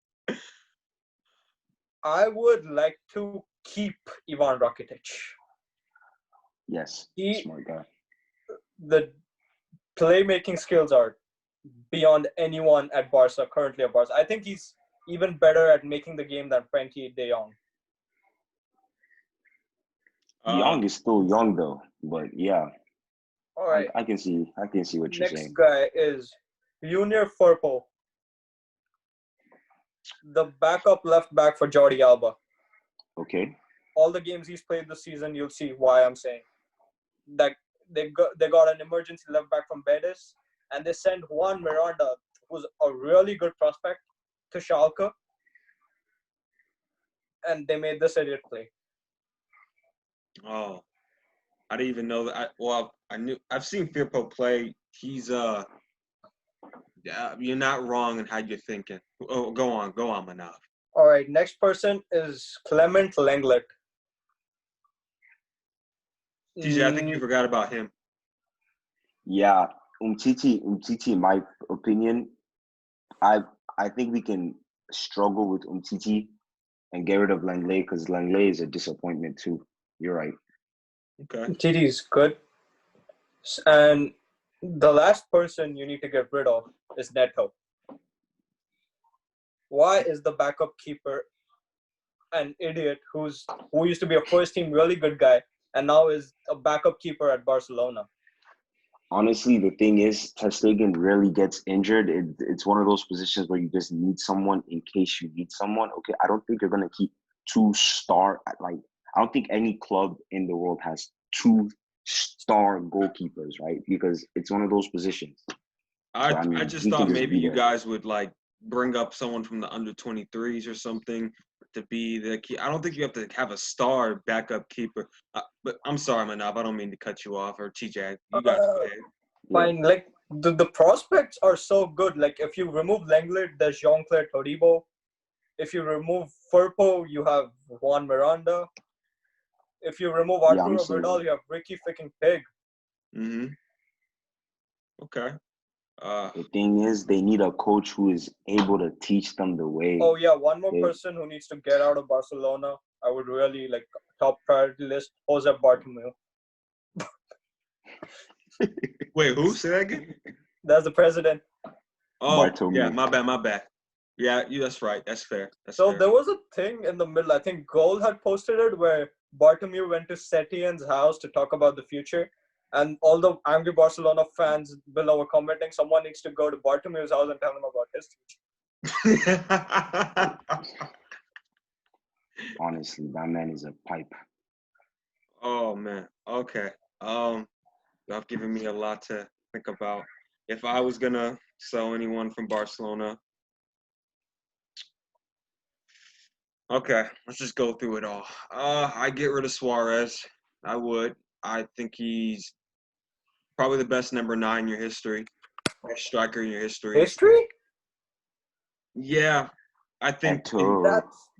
I would like to keep Ivan Rakitic. Yes. Smart guy. The playmaking skills are beyond anyone at Barca, currently at Barca. I think he's even better at making the game than Frankie de Jong. Young is still young though, but yeah. All right. I can see what you're saying. Next guy is Junior Firpo, the backup left back for Jordi Alba. Okay. All the games he's played this season, you'll see why I'm saying that they got an emergency left back from Betis, and they sent Juan Miranda, who's a really good prospect, to Schalke, and they made this idiot play. Oh, I didn't even know that. I've seen Firpo play. He's yeah, you're not wrong in how you're thinking. Oh, go on, Manav. All right, next person is Clement Lenglet. TJ, I think you forgot about him. Yeah, Umtiti, in my opinion, I think we can struggle with Umtiti and get rid of Langley because Langley is a disappointment too. You're right. Okay. Umtiti is good. And the last person you need to get rid of is Neto. Why is the backup keeper an idiot who used to be a first team really good guy and now is a backup keeper at Barcelona? Honestly, the thing is, Ter Stegen rarely gets injured. It's one of those positions where you just need someone in case you need someone. Okay, I don't think you're gonna keep I don't think any club in the world has 2-star goalkeepers, right? Because it's one of those positions. I just thought maybe you guys would like bring up someone from the under 23s or something to be the key. I don't think you have to have a star backup keeper. But I'm sorry, Manav. I don't mean to cut you off, or TJ. You got to go ahead. Fine. Like the prospects are so good. Like if you remove Lenglet, there's Jean-Claire Todibo. If you remove Firpo, you have Juan Miranda. If you remove Arturo Vidal, you have Ricky freaking Pig. Mm-hmm. Okay. The thing is, they need a coach who is able to teach them the way. Oh yeah, one more person who needs to get out of Barcelona. I would really like top priority list Jose Bartomeu. Wait, who? Say that again? That's the president. Oh, Bartomeu. Yeah, my bad. Yeah, that's right. That's fair. There was a thing in the middle. I think Goal had posted it where Bartomeu went to Setien's house to talk about the future. And all the angry Barcelona fans below were commenting, someone needs to go to Bartomeu's house and tell him about his future. Honestly, that man is a pipe. Oh, man. Okay. Y'all given me a lot to think about. If I was going to sell anyone from Barcelona, okay, let's just go through it all. I get rid of Suarez. I would. I think he's probably the best number 9 in your history. Best striker in your history. History? Yeah. I think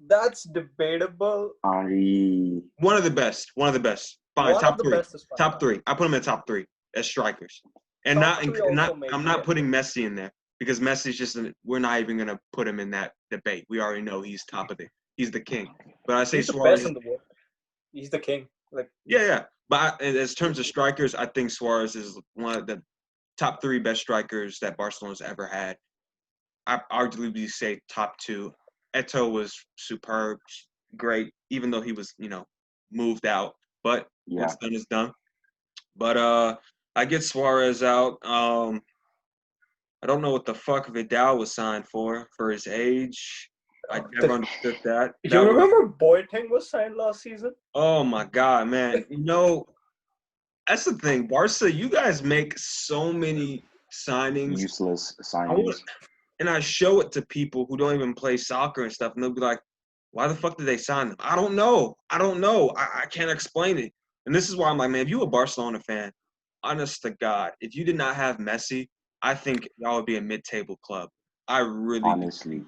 that's debatable. Henry. One of the best. Fine, top 3. Top 3. I put him in top 3 as strikers. And I'm not putting Messi in there because Messi's just we're not even gonna put him in that debate. We already know he's he's the king. But I say Suarez is the best in the world. He's the king. Yeah. But as terms of strikers, I think Suarez is one of the top 3 best strikers that Barcelona's ever had. I arguably say top 2. Eto'o was superb, great, even though he was, moved out. But what's done is done. But I get Suarez out. I don't know what the fuck Vidal was signed for his age. I never understood that. You remember Boateng was signed last season? Oh my god, man! That's the thing, Barca. You guys make so many signings, useless signings. And I show it to people who don't even play soccer and stuff, and they'll be like, "Why the fuck did they sign them?" I don't know. I can't explain it. And this is why I'm like, man, if you a Barcelona fan, honest to God, if you did not have Messi, I think y'all would be a mid-table club. I really honestly.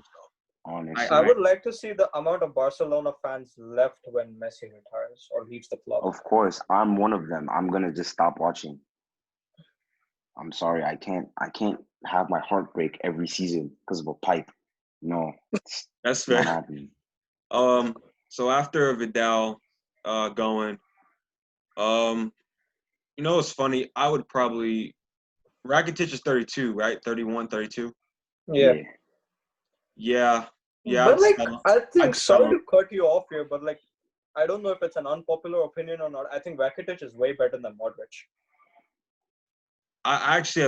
I would like to see the amount of Barcelona fans left when Messi retires or leaves the club. Of course, I'm one of them. I'm gonna just stop watching. I'm sorry, I can't have my heart break every season because of a pipe. No, that's fair. Not happening. So after Vidal going, it's funny. I would probably Rakitic is 32, right? 31, 32. Yeah. But I think sorry to cut you off here, but I don't know if it's an unpopular opinion or not. I think Rakitic is way better than Modric. I actually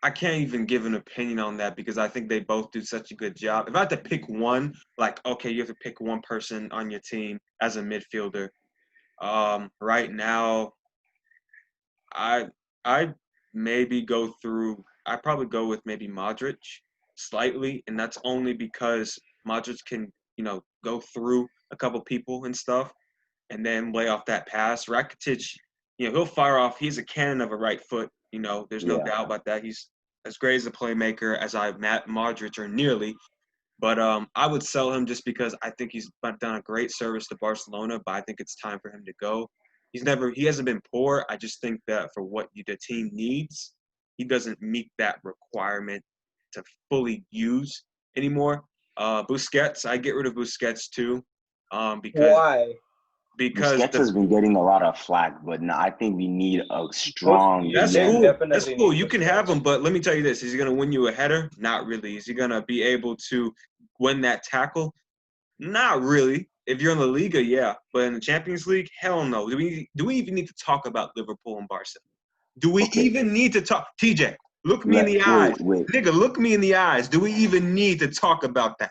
I can't even give an opinion on that because I think they both do such a good job. If I had to pick one, okay, you have to pick one person on your team as a midfielder. Right now, I maybe I'd probably go with maybe Modric slightly, and that's only because Modric can, go through a couple people and stuff and then lay off that pass. Rakitic, he'll fire off. He's a cannon of a right foot. There's no doubt about that. He's as great as a playmaker as Modric or nearly. But I would sell him just because I think he's done a great service to Barcelona, but I think it's time for him to go. He hasn't been poor. I just think that for what the team needs, he doesn't meet that requirement to fully use anymore. Busquets, I get rid of Busquets too. Because why? Because Busquets has been getting a lot of flack, but no, I think we need a strong. That's cool. You can have him, but let me tell you this: is he going to win you a header? Not really. Is he going to be able to win that tackle? Not really. If you're in the Liga, yeah, but in the Champions League, hell no. Do we even need to talk about Liverpool and Barca? Do we even need to talk? TJ, look me in the eyes, nigga. Look me in the eyes. Do we even need to talk about that?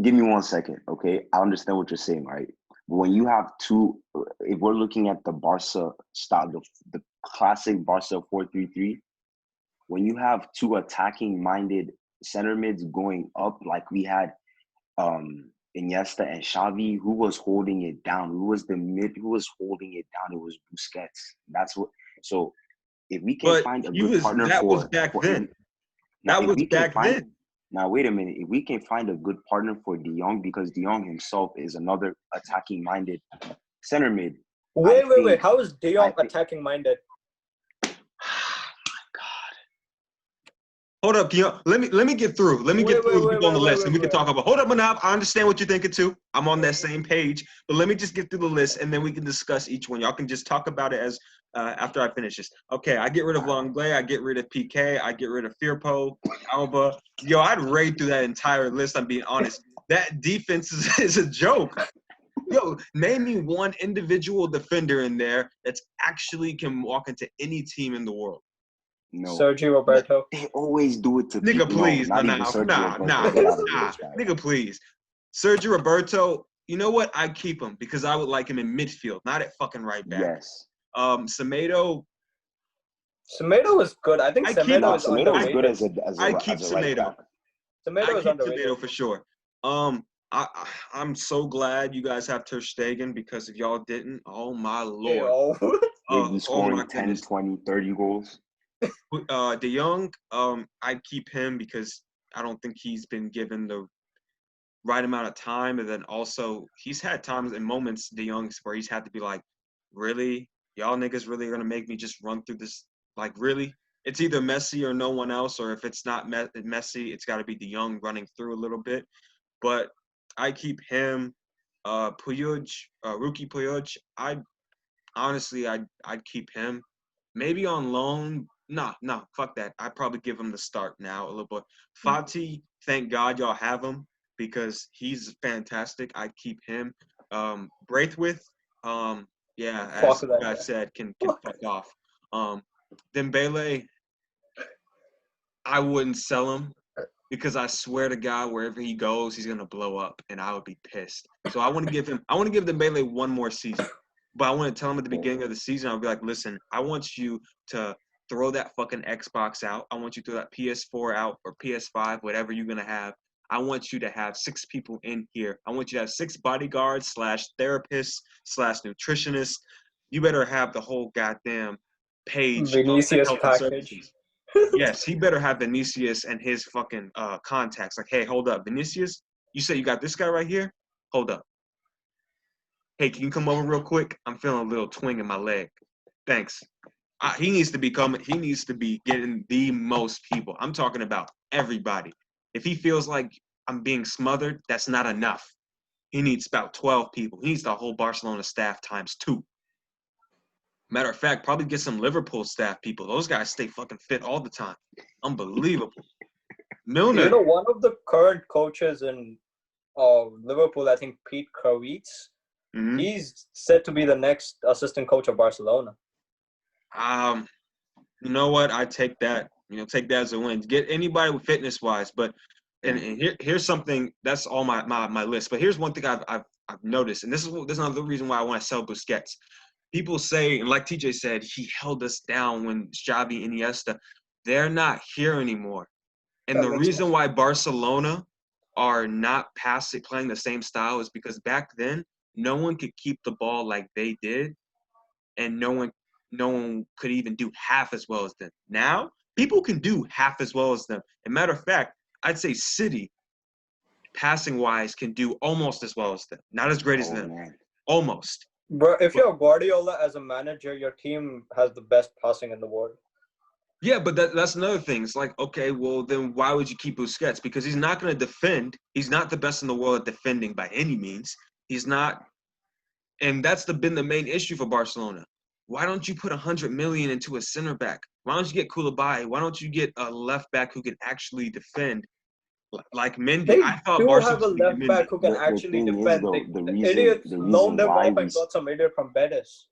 Give me 1 second, okay? I understand what you're saying, right? When you have two, if we're looking at the Barca style, the classic Barca 4-3-3, when you have two attacking-minded center mids going up, like we had Iniesta and Xavi, who was holding it down? Who was the mid? Who was holding it down? It was Busquets. That's what. So if we can find a good partner that was back then. That was back then. Now, wait a minute. If we can find a good partner for De Jong, because De Jong himself is another attacking-minded center mid. Wait. How is De Jong attacking-minded? Hold up, let me get through. Let me get through on the list, and we can talk about. Hold up, Manav. I understand what you're thinking too. I'm on that same page, but let me just get through the list, and then we can discuss each one. Y'all can just talk about it as after I finish this. Okay, I get rid of Longley. I get rid of PK. I get rid of Firpo, Alba. Yo, I'd raid through that entire list. I'm being honest. That defense is a joke. Yo, name me one individual defender in there that's actually can walk into any team in the world. No. Sergio Roberto. They always do it to nigga, people. Please, nah. Nigga, please. Sergio Roberto, you know what? I'd keep him because I would like him in midfield, not at fucking right back. Yes. Semedo is good. I think Semedo is underrated. Is good as a right back. Semedo is underrated. Semedo for sure. I'm so glad you guys have Ter Stegen because if y'all didn't, oh my lord. They'd be scoring 10, 20, 30 goals. De Jong, I'd keep him because I don't think he's been given the right amount of time. And then also, he's had times and moments, De Jong, where he's had to be like, really? Y'all niggas really are going to make me just run through this? Like, really? It's either Messi or no one else, or if it's not Messi, it's got to be De Jong running through a little bit. But I keep him. Puig, Rookie Puig, I'd keep him. Maybe on loan. No, fuck that. I'd probably give him the start now a little bit. Fati, thank God y'all have him because he's fantastic. I'd keep him. Braithwaite, Yeah, Fuck as you that guys guy. said, can fuck off. Dembele, I wouldn't sell him because I swear to God, wherever he goes, he's gonna blow up, and I would be pissed. So I want to give Dembele one more season, but I want to tell him at the beginning of the season, I'll be like, listen, I want you to throw that fucking Xbox out. I want you to throw that PS4 out or PS5, whatever you're gonna have. I want you to have 6 people in here. I want you to have 6 bodyguards / therapists / nutritionists. You better have the whole goddamn page of Vinicius health and package. services. Yes, he better have Vinicius and his fucking contacts. Like, hey, hold up, Vinicius, you say you got this guy right here? Hold up. Hey, can you come over real quick? I'm feeling a little twing in my leg. Thanks. He needs to be getting the most people. I'm talking about everybody. If he feels like I'm being smothered, that's not enough. He needs about 12 people. He needs the whole Barcelona staff ×2. Matter of fact, probably get some Liverpool staff people. Those guys stay fucking fit all the time. Unbelievable. Milner. You know, one of the current coaches in Liverpool, I think Pete Kravitz, he's said to be the next assistant coach of Barcelona. You know what? I take that. Take that as a win. Get anybody with fitness-wise, but and here's something that's all my list. But here's one thing I've noticed, and this is another reason why I want to sell Busquets. People say, and like TJ said, he held us down when Xavi, Iniesta, they're not here anymore. And the reason why Barcelona are not playing the same style is because back then, no one could keep the ball like they did, and no one could even do half as well as them. Now, people can do half as well as them. As a matter of fact, I'd say City, passing-wise, can do almost as well as them. Not as great as them. Man. Almost. But if you're Guardiola as a manager, your team has the best passing in the world. Yeah, but that's another thing. It's like, okay, well, then why would you keep Busquets? Because he's not going to defend. He's not the best in the world at defending by any means. He's not. And that's been the main issue for Barcelona. Why don't you put 100 million into a center back? Why don't you get Koulibaly? Why don't you get a left back who can actually defend? Like Mendy, They I thought do Barca have a should be left back Mendy. who can The actually thing is, defend. though, The idiots the loaned reason them why off and got some idiot from Betis.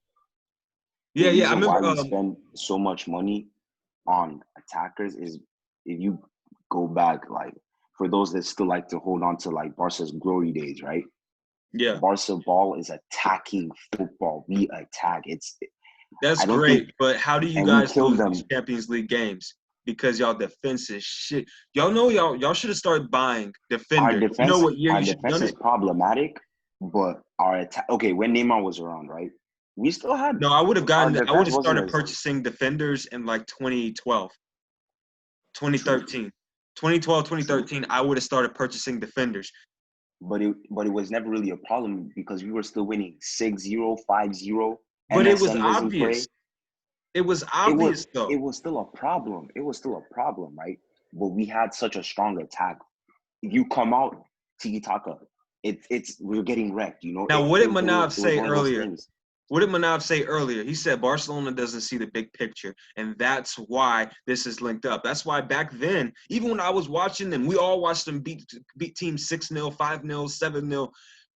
Yeah, I remember. Why we spend so much money on attackers is if you go back, like, for those that still like to hold on to, like, Barca's glory days, right? Yeah. Barca ball is attacking football. We attack. That's great, but how do you guys lose these Champions League games? Because y'all defense is shit. Y'all know y'all should have started buying defenders. Our defense, you know what year our you should have defense done is it? problematic, but our attack. Okay, when Neymar was around, right? We still had. No, I would have defense started wasn't purchasing defenders in like 2012, 2013. 2012, 2013, I would have started purchasing defenders. But it was never really a problem because we were still winning 6-0, 5-0. But it was obvious. It was obvious, though. It was still a problem. It was still a problem, right? But we had such a strong attack. If you come out, tiki-taka, we're getting wrecked, you know? Now, what did Manav say earlier? Things. What did Manav say earlier? He said Barcelona doesn't see the big picture, and that's why this is linked up. That's why back then, even when I was watching them, we all watched them beat teams 6-0, 5-0,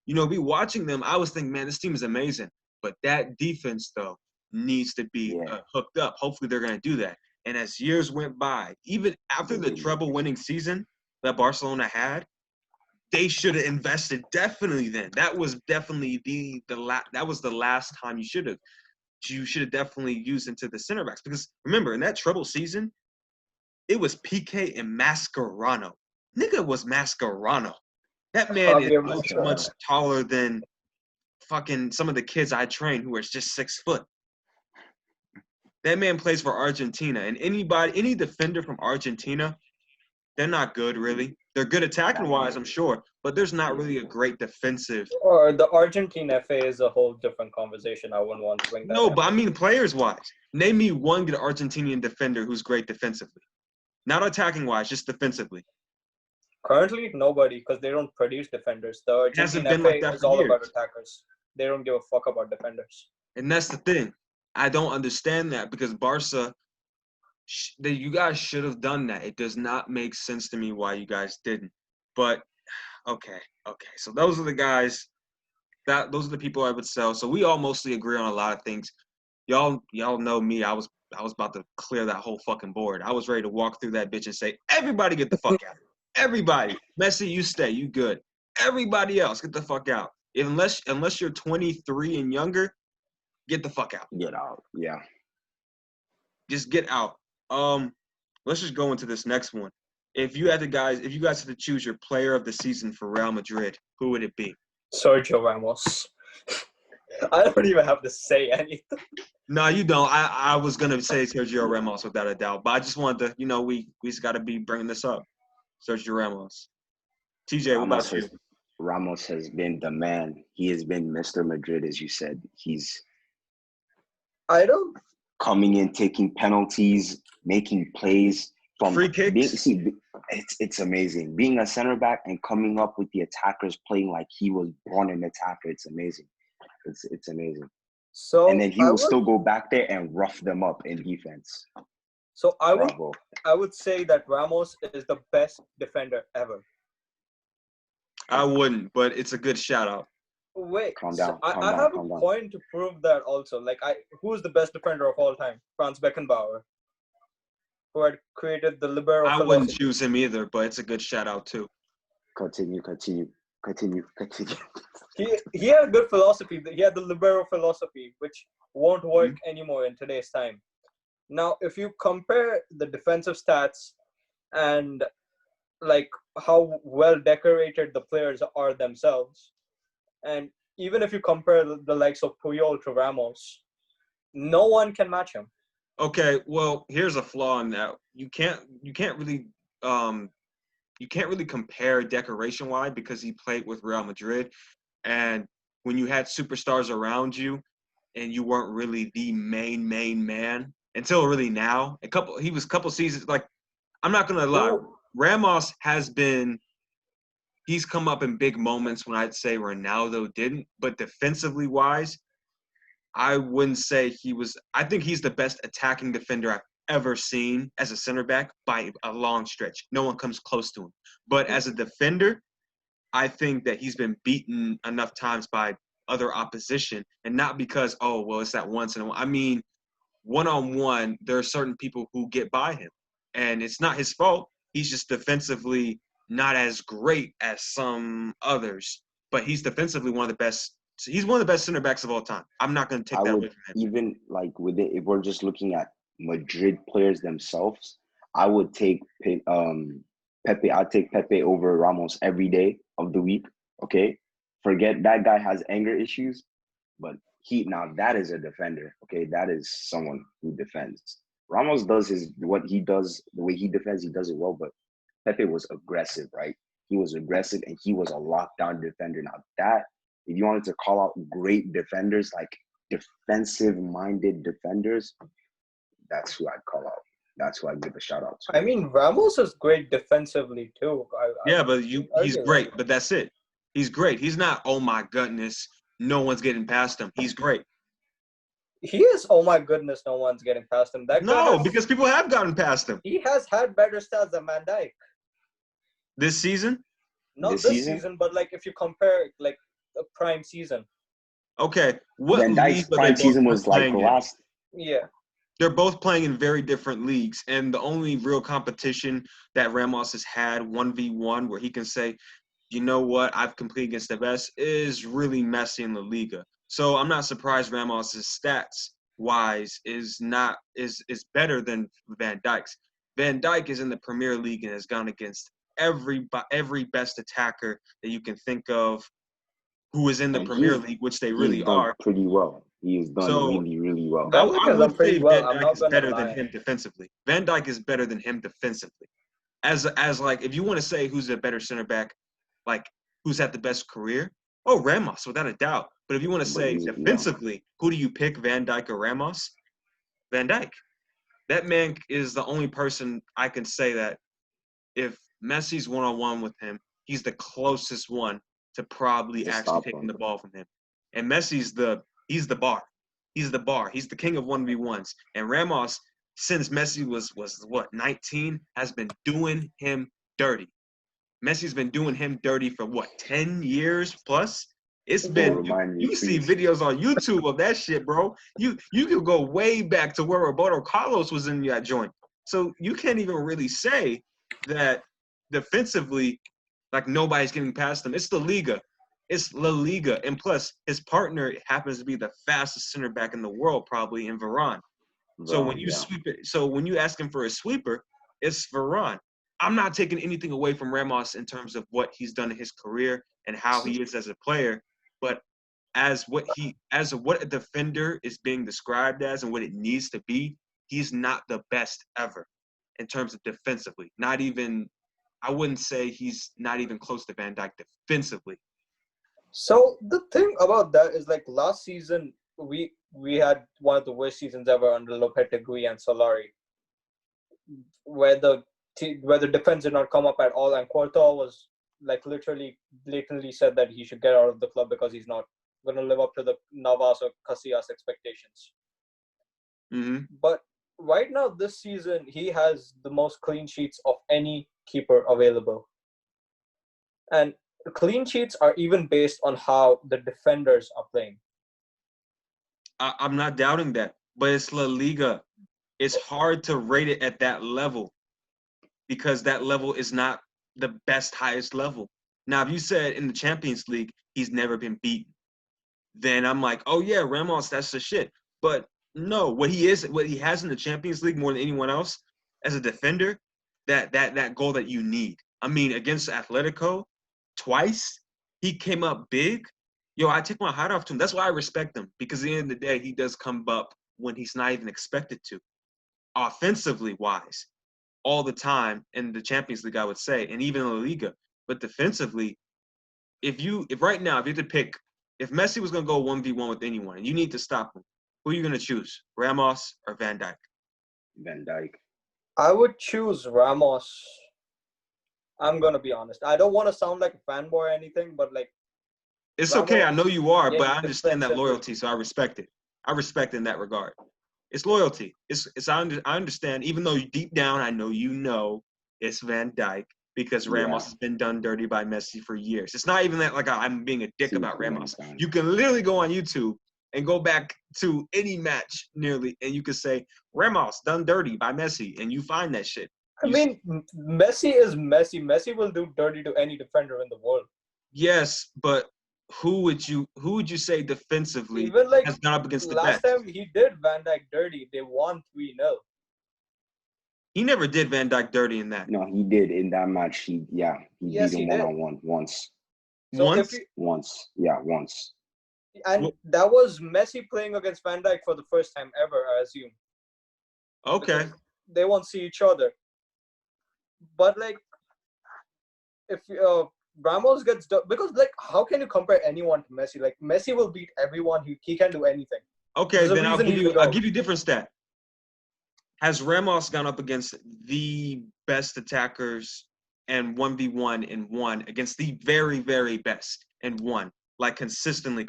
7-0. We watching them, I was thinking, man, this team is amazing. But that defense, though, needs to be hooked up. Hopefully they're going to do that. And as years went by, even after the treble-winning season that Barcelona had, they should have invested definitely then. That was definitely that was the last time you should have definitely used into the center backs. Because remember, in that treble season, it was PK and Mascherano. Nigga was Mascherano. That man is much taller than fucking some of the kids I train who are just 6 foot. That man plays for Argentina, and any defender from Argentina, they're not good, really. They're good attacking-wise, I'm sure, but there's not really a great defensive. Or the Argentine FA is a whole different conversation. I wouldn't want to bring that up. No, but I mean players-wise. Name me one good Argentinian defender who's great defensively. Not attacking-wise, just defensively. Currently, nobody, because they don't produce defenders. The Argentine FA is all about attackers. They don't give a fuck about defenders. And that's the thing. I don't understand that because Barca, you guys should have done that. It does not make sense to me why you guys didn't. But, okay. So those are the guys those are the people I would sell. So we all mostly agree on a lot of things. Y'all know me. I was about to clear that whole fucking board. I was ready to walk through that bitch and say, everybody get the fuck out. Everybody. Messi, you stay. You good. Everybody else, get the fuck out. Unless you're 23 and younger, get the fuck out. Get out. Yeah. Just get out. Let's just go into this next one. If you guys had to choose your player of the season for Real Madrid, who would it be? Sergio Ramos. I don't even have to say anything. No, you don't. I was gonna say Sergio Ramos without a doubt, but I just wanted to, we just got to be bringing this up. Sergio Ramos. TJ, what about you? Ramos has been the man. He has been Mr. Madrid, as you said. He's coming in, taking penalties, making plays from free kicks. It's amazing. Being a center back and coming up with the attackers playing like he was born an attacker. It's amazing. It's amazing. So and then he will still go back there and rough them up in defense. So I would say that Ramos is the best defender ever. I wouldn't, but it's a good shout out. Wait, calm down. I have a point to prove that also. Who's the best defender of all time? Franz Beckenbauer, who had created the libero philosophy. I wouldn't choose him either, but it's a good shout out too. Continue. He had a good philosophy. He had the libero philosophy, which won't work anymore in today's time. Now, if you compare the defensive stats and how well decorated the players are themselves, and even if you compare the likes of Puyol to Ramos, no one can match him. Okay, well, here's a flaw in that. You can't really compare decoration-wise because he played with Real Madrid, and when you had superstars around you, and you weren't really the main man until really now. He was a couple seasons. I'm not gonna lie, Ramos he's come up in big moments when I'd say Ronaldo didn't, but defensively wise, I wouldn't say he was. I think he's the best attacking defender I've ever seen as a center back by a long stretch. No one comes close to him. But as a defender, I think that he's been beaten enough times by other opposition, and not because, it's that once in a while. I mean, one-on-one, there are certain people who get by him, and it's not his fault. He's just defensively not as great as some others, but he's defensively one of the best. He's one of the best center backs of all time. I'm not going to take that away from him. Even with it, if we're just looking at Madrid players themselves, I would take Pepe. I'd take Pepe over Ramos every day of the week. Okay, forget that guy has anger issues, but that is a defender. Okay, that is someone who defends. Ramos does what he does, the way he defends, he does it well, but Pepe was aggressive, right? He was aggressive and he was a lockdown defender. Now if you wanted to call out great defenders, like defensive-minded defenders, that's who I'd call out. That's who I'd give a shout out to. I mean, Ramos is great defensively too. But he's great, but that's it. He's great. He's not, oh my goodness, no one's getting past him. He's great. He is, oh my goodness, no one's getting past him. Because people have gotten past him. He has had better stats than Van Dijk. This season? Not this season, but if you compare a prime season. Okay. Van Dijk's prime season was last. Yeah. They're both playing in very different leagues, and the only real competition that Ramos has had 1v1 where he can say, you know what, I've competed against the best, is really Messi in the Liga. So I'm not surprised Ramos's stats wise is better than Van Dijk's. Van Dijk is in the Premier League and has gone against every best attacker that you can think of who is in the Premier League, which they really are. Pretty well. He has done really, really well. I would say Van Dijk is better than him defensively. Van Dijk is better than him defensively. As if you want to say who's a better center back, who's had the best career, Ramos, without a doubt. But if you want to say defensively, who do you pick, Van Dijk or Ramos? Van Dijk. That man is the only person I can say that if Messi's one-on-one with him, he's the closest one to probably actually taking the ball from him. And Messi's he's the bar. He's the bar. He's the king of 1v1s. And Ramos, since Messi was 19, has been doing him dirty. Messi's been doing him dirty for 10 years plus? It's Don't been remind me, you see please. videos on YouTube of that shit, bro. You could go way back to where Roberto Carlos was in that joint. So you can't even really say that defensively, like nobody's getting past them. It's the Liga. It's La Liga. And plus, his partner happens to be the fastest center back in the world, probably in Varane. So when you sweep it, so when you ask him for a sweeper, it's Varane. I'm not taking anything away from Ramos in terms of what he's done in his career and how he is as a player, but as what a defender is being described as and what it needs to be, he's not the best ever in terms of defensively. Not even, I wouldn't say he's not even close to Van Dijk defensively. So the thing about that is, like, last season we had one of the worst seasons ever under Lopetegui and Solari, where the defense did not come up at all, and Courtois was like literally blatantly said that he should get out of the club because he's not going to live up to the Navas or Casillas expectations. Mm-hmm. But right now, this season, he has the most clean sheets of any keeper available. And clean sheets are even based on how the defenders are playing. I'm not doubting that, but it's La Liga. It's hard to rate it at that level because that level is not the best, highest level. Now, if you said in the Champions League, he's never been beaten, then I'm like, oh yeah, Ramos, that's the shit. But no, what he has in the Champions League more than anyone else as a defender, that goal that you need. I mean, against Atletico, twice, he came up big. Yo, I take my hat off to him. That's why I respect him, because at the end of the day, he does come up when he's not even expected to. Offensively wise, all the time in the Champions League, I would say, and even in La Liga. But defensively, if right now, if you had to pick, if Messi was going to go 1v1 with anyone and you need to stop him, who are you going to choose, Ramos or Van Dijk? Van Dijk. I would choose Ramos. I'm going to be honest. I don't want to sound like a fanboy or anything, but like, it's Ramos, okay. I know you are, but I understand that defensively. loyalty, so I respect it. I respect it in that regard. It's loyalty. I understand, even though deep down I know you know it's Van Dijk because Ramos has been done dirty by Messi for years. It's not even that like I'm being a dick about Ramos. You can literally go on YouTube and go back to any match nearly, and you can say Ramos done dirty by Messi, and you find that shit. I mean, Messi is Messi. Messi will do dirty to any defender in the world. Yes, but who would you say defensively even like has gone up against the last best? time he did Van Dijk dirty, they won 3-0. He never did Van Dijk dirty in that. No, he did in that match. He beat him one-on-one once. So Once. And that was Messi playing against Van Dijk for the first time ever, I assume. Okay. Because they won't see each other. But like, if Ramos gets done, because like, how can you compare anyone to Messi? Like, Messi will beat everyone. He can do anything. Okay, then I'll give you a different stat. Has Ramos gone up against the best attackers and 1v1 and won against the very, very best and won, like consistently?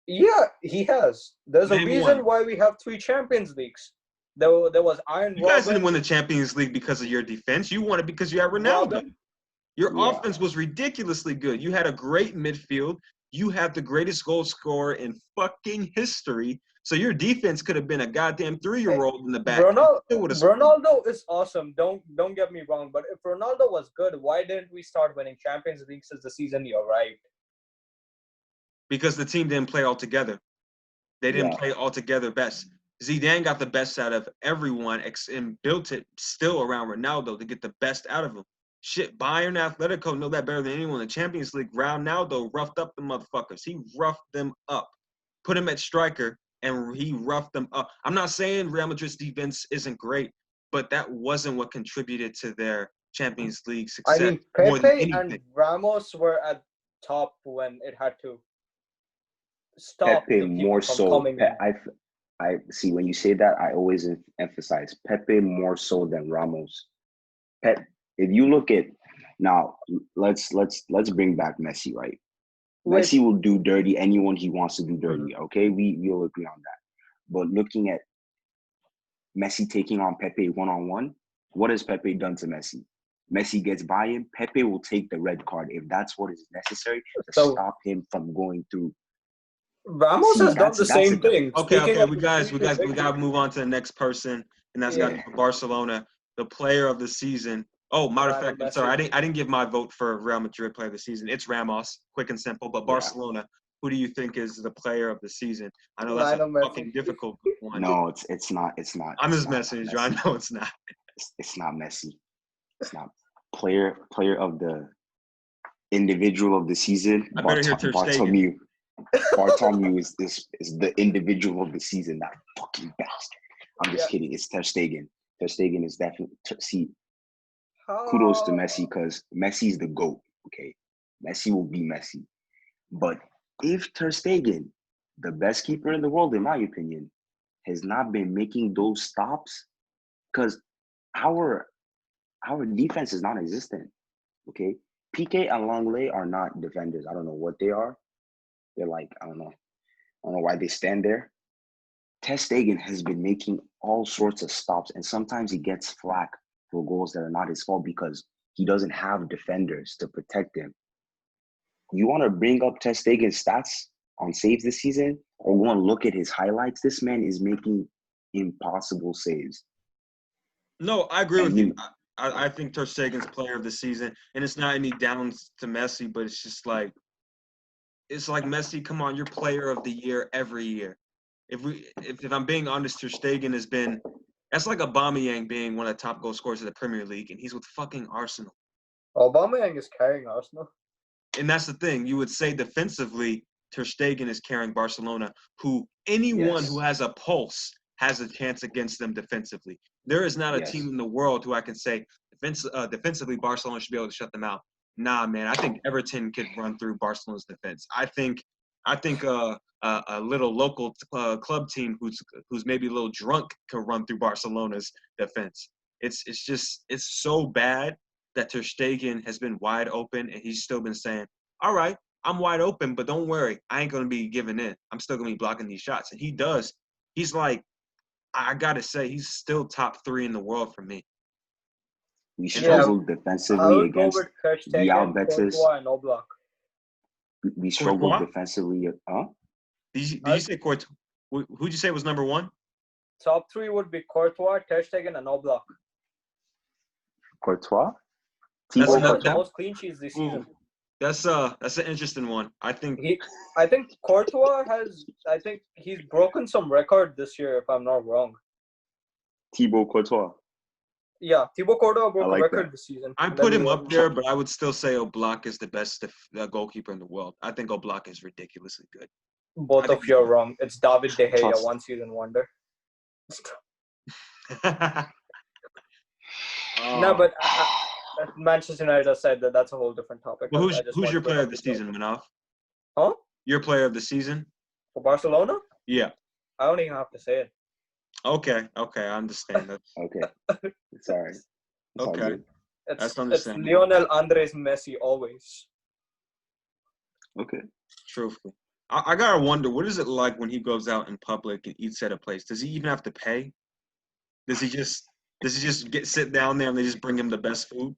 Yeah, he has. There's a reason why we have 3 Champions Leagues. There was Iron Robben. You guys didn't win the Champions League because of your defense. You won it because you had Ronaldo. Your offense was ridiculously good. You had a great midfield. You have the greatest goal scorer in fucking history. So your defense could have been a goddamn 3-year-old in the back. Ronaldo is awesome. Don't get me wrong. But if Ronaldo was good, why didn't we start winning Champions League since the season he arrived? Because the team didn't play all together. They didn't play all together best. Zidane got the best out of everyone and built it still around Ronaldo to get the best out of him. Shit, Bayern Atletico know that better than anyone in the Champions League. Ronaldo roughed up the motherfuckers. He roughed them up. Put him at striker, and he roughed them up. I'm not saying Real Madrid's defense isn't great, but that wasn't what contributed to their Champions League success. I mean, Pepe and Ramos were at top when it had to stop Pepe the more from so. coming in. I see when you say that, I always emphasize Pepe more so than Ramos. If you look at now, let's bring back Messi, right? Messi will do dirty anyone he wants to do dirty. Okay, we'll agree on that. But looking at Messi taking on Pepe 1-on-1, what has Pepe done to Messi? Messi gets by him, Pepe will take the red card if that's what is necessary to So stop him from going through. Ramos See, has done the same thing. Okay, Speaking okay, of we the guys, we previous gotta move on to the next person, and that's got to Yeah. be Barcelona, the player of the season. Oh, matter of Lionel fact, I'm sorry, Messi. I didn't give my vote for Real Madrid player of the season. It's Ramos, quick and simple. But Yeah. Barcelona, who do you think is the player of the season? I know that's a Lionel Messi. fucking difficult one. No, it's not. I'm It's just not messing with you. Messi. I know it's not. It's not Messi. It's not player of the individual of the season. I better hear Ter Stegen. Bartomeu. Bartomeu is the individual of the season. That fucking bastard. I'm just kidding. It's Ter Stegen. Ter Stegen is definitely kudos to Messi because Messi is the GOAT. Okay, Messi will be Messi. But if Ter Stegen, the best keeper in the world, in my opinion, has not been making those stops, because our defense is non-existent. Okay, PK and Langley are not defenders. I don't know what they are. They're like, I don't know why they stand there. Ter Stegen has been making all sorts of stops, and sometimes he gets flack for goals that are not his fault because he doesn't have defenders to protect him. You want to bring up Ter Stegen's stats on saves this season, or you want to look at his highlights? This man is making impossible saves. No, I agree with And you. I think Ter Stegen's player of the season, and it's not any downs to Messi, but it's just like, it's like Messi. Come on, you're player of the year every year. If I'm being honest, Ter Stegen has been. That's like Aubameyang being one of the top goal scorers of the Premier League, and he's with fucking Arsenal. Aubameyang is carrying Arsenal. And that's the thing. You would say defensively, Ter Stegen is carrying Barcelona, who anyone who has a pulse has a chance against them defensively. There is not a team in the world who I can say defensively Barcelona should be able to shut them out. Nah, man. I think Everton could run through Barcelona's defense. I think a little local club team who's maybe a little drunk could run through Barcelona's defense. It's so bad that Ter Stegen has been wide open, and he's still been saying, all right, I'm wide open, but don't worry. I ain't going to be giving in. I'm still going to be blocking these shots. And he does. He's like, I got to say, he's still top 3 in the world for me. We struggled defensively against Real Betis. And Oblak. We struggled defensively. Did you say Courtois? Who'd you say was number 1? Top 3 would be Courtois, Ter Stegen, and Oblak. Courtois? That's the most clean sheets this season. That's an interesting one. I think Courtois he's broken some record this year, if I'm not wrong. Thibaut Courtois. Yeah, Thibaut Courtois broke a record this season. I put him up there, but I would still say Oblak is the best goalkeeper in the world. I think Oblak is ridiculously good. Both of you are wrong. It's David De Gea, one season wonder. No, but Manchester United has said that's a whole different topic. Well, who's your player of the season, Manav? Huh? Your player of the season? For Barcelona? Yeah. I don't even have to say it. Okay, I understand that. Okay. Sorry. Okay. It's Lionel Andres Messi always. Okay. Truthfully. I gotta wonder, what is it like when he goes out in public and eats at a place? Does he even have to pay? Does he just sit down there and they just bring him the best food?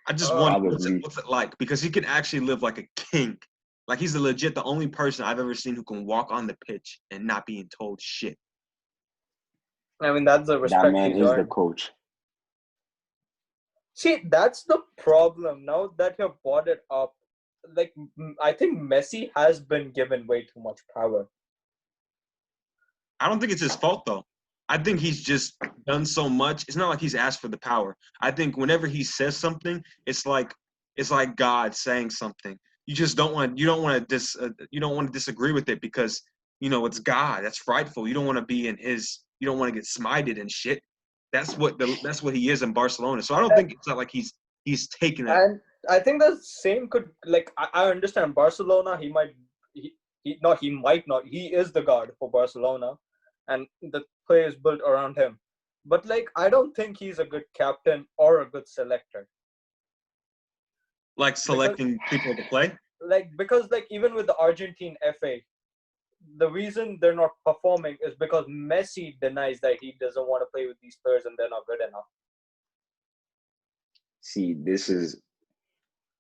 I just wonder what's it like, because he can actually live like a king. Like, he's the only person I've ever seen who can walk on the pitch and not being told shit. I mean, that's the respect. That man is the coach. See, that's the problem. Now that you've brought it up, like, I think Messi has been given way too much power. I don't think it's his fault, though. I think he's just done so much. It's not like he's asked for the power. I think whenever he says something, it's like God saying something. You just don't want to disagree with it because it's God. That's frightful. You don't want to be in his. You don't want to get smited and shit. That's what he is in Barcelona. So I don't think it's not like he's taking that. And I think the same could, like, I understand Barcelona. He might not. He is the god for Barcelona, and the play is built around him. But, like, I don't think he's a good captain or a good selector. Like selecting people to play? Because even with the Argentine FA, the reason they're not performing is because Messi denies that he doesn't want to play with these players and they're not good enough. See,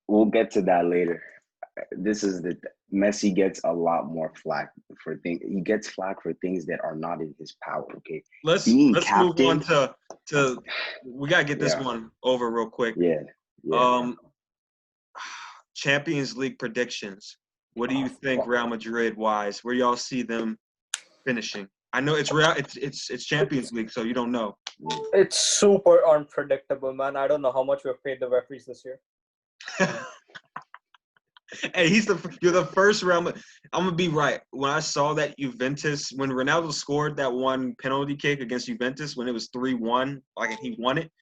we'll get to that later. Messi gets a lot more flack for things. He gets flack for things that are not in his power. Okay, Let's move on to. We gotta get this one over real quick. Yeah. Champions League predictions. What do you think Real Madrid wise? Where y'all see them finishing? I know it's Champions League, so you don't know. It's super unpredictable, man. I don't know how much we've paid the referees this year. Hey, you're the first Real. I'm gonna be right. When I saw that Juventus, when Ronaldo scored that one penalty kick against Juventus, when it was 3-1, like and he won it,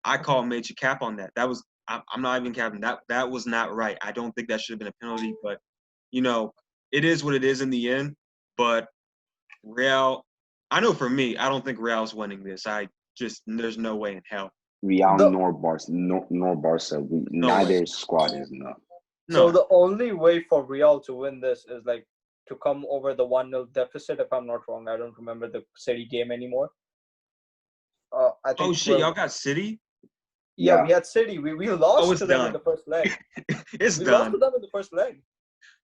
I called major cap on that. That was I'm not even capping. That was not right. I don't think that should have been a penalty, but it is what it is in the end. But Real, I know for me, I don't think Real's winning this. There's no way in hell. Real nor Barca. Neither squad is not. So the only way for Real to win this is like to come over the 1-0 deficit. If I'm not wrong, I don't remember the City game anymore. I think. Y'all got City. Yeah, we had City. We lost to them in the first leg. We lost to them in the first leg.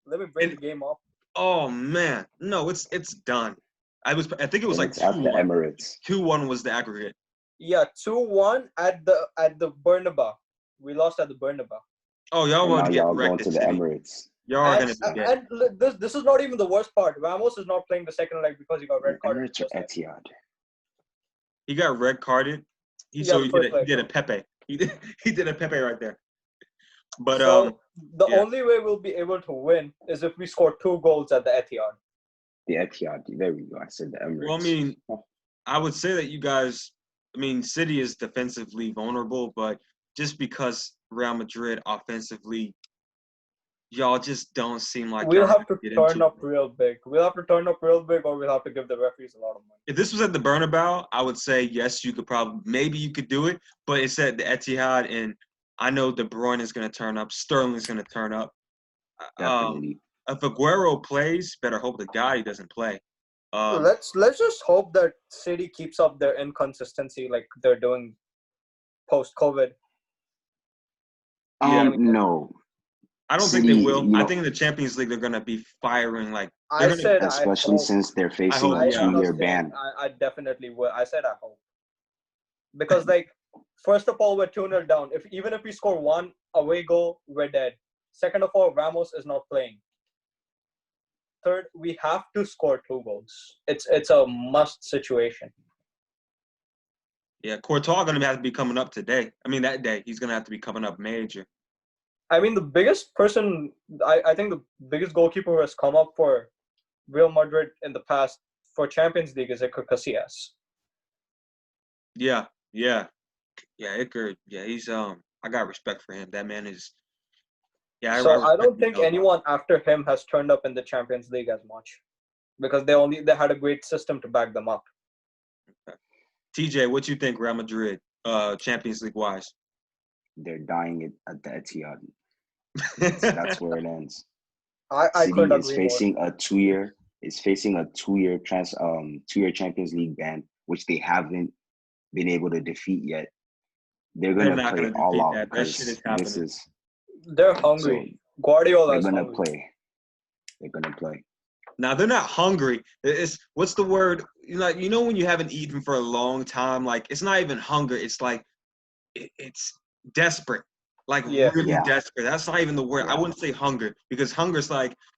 Let me break the game off. Oh man, no, it's done. I think it was like 2-1. At the Emirates. 2-1 was the aggregate. Yeah, 2-1 at the Bernabeu. We lost at the Bernabeu. Oh, y'all want to get going to the Emirates. Y'all are going to get. And this is not even the worst part. Ramos is not playing the second leg because he got red carded. Etihad. He got red carded. He did a Pepe. He did a Pepe right there. But the only way we'll be able to win is if we score 2 goals at the Etihad. The Etihad. There we go. I said the Emirates. Well, I mean, I would say that you guys. I mean, City is defensively vulnerable, but just because Real Madrid offensively, y'all just don't seem like we'll have to turn up real big. We'll have to turn up real big, or we'll have to give the referees a lot of money. If this was at the Bernabeu, I would say yes, you could maybe you could do it, but it's at the Etihad, and I know De Bruyne is going to turn up, Sterling's going to turn up. Definitely. If Aguero plays, better hope to God he doesn't play. Let's just hope that City keeps up their inconsistency like they're doing post-COVID. No. I don't think they will. I think in the Champions League they're gonna be firing like. Especially since they're facing a 2-year ban. I definitely will. I said I hope. Because first of all, we're 2-0 down. Even if we score 1 away goal, we're dead. Second of all, Ramos is not playing. Third, we have to score 2 goals. It's a must situation. Yeah, Courtois gonna have to be coming up today. I mean, that day he's gonna have to be coming up major. I mean, the biggest person, I think the biggest goalkeeper who has come up for Real Madrid in the past for Champions League is Iker Casillas. Yeah, Iker. Yeah, he's I got respect for him. That man is. Yeah. So I don't think anyone after him has turned up in the Champions League as much, because they had a great system to back them up. Okay. TJ, what you think, Real Madrid, Champions League wise? They're dying at the Etihad. That's where it ends. I couldn't agree more. Is facing a 2-year 2-year Champions League ban, which they haven't been able to defeat yet. They're gonna play all out because this is. They're hungry. So Guardiola is hungry. They're gonna play. Now they're not hungry. What's the word? You know when you haven't eaten for a long time, like it's not even hunger. It's like it's desperate. Really desperate. That's not even the word. I wouldn't say hunger, because hunger is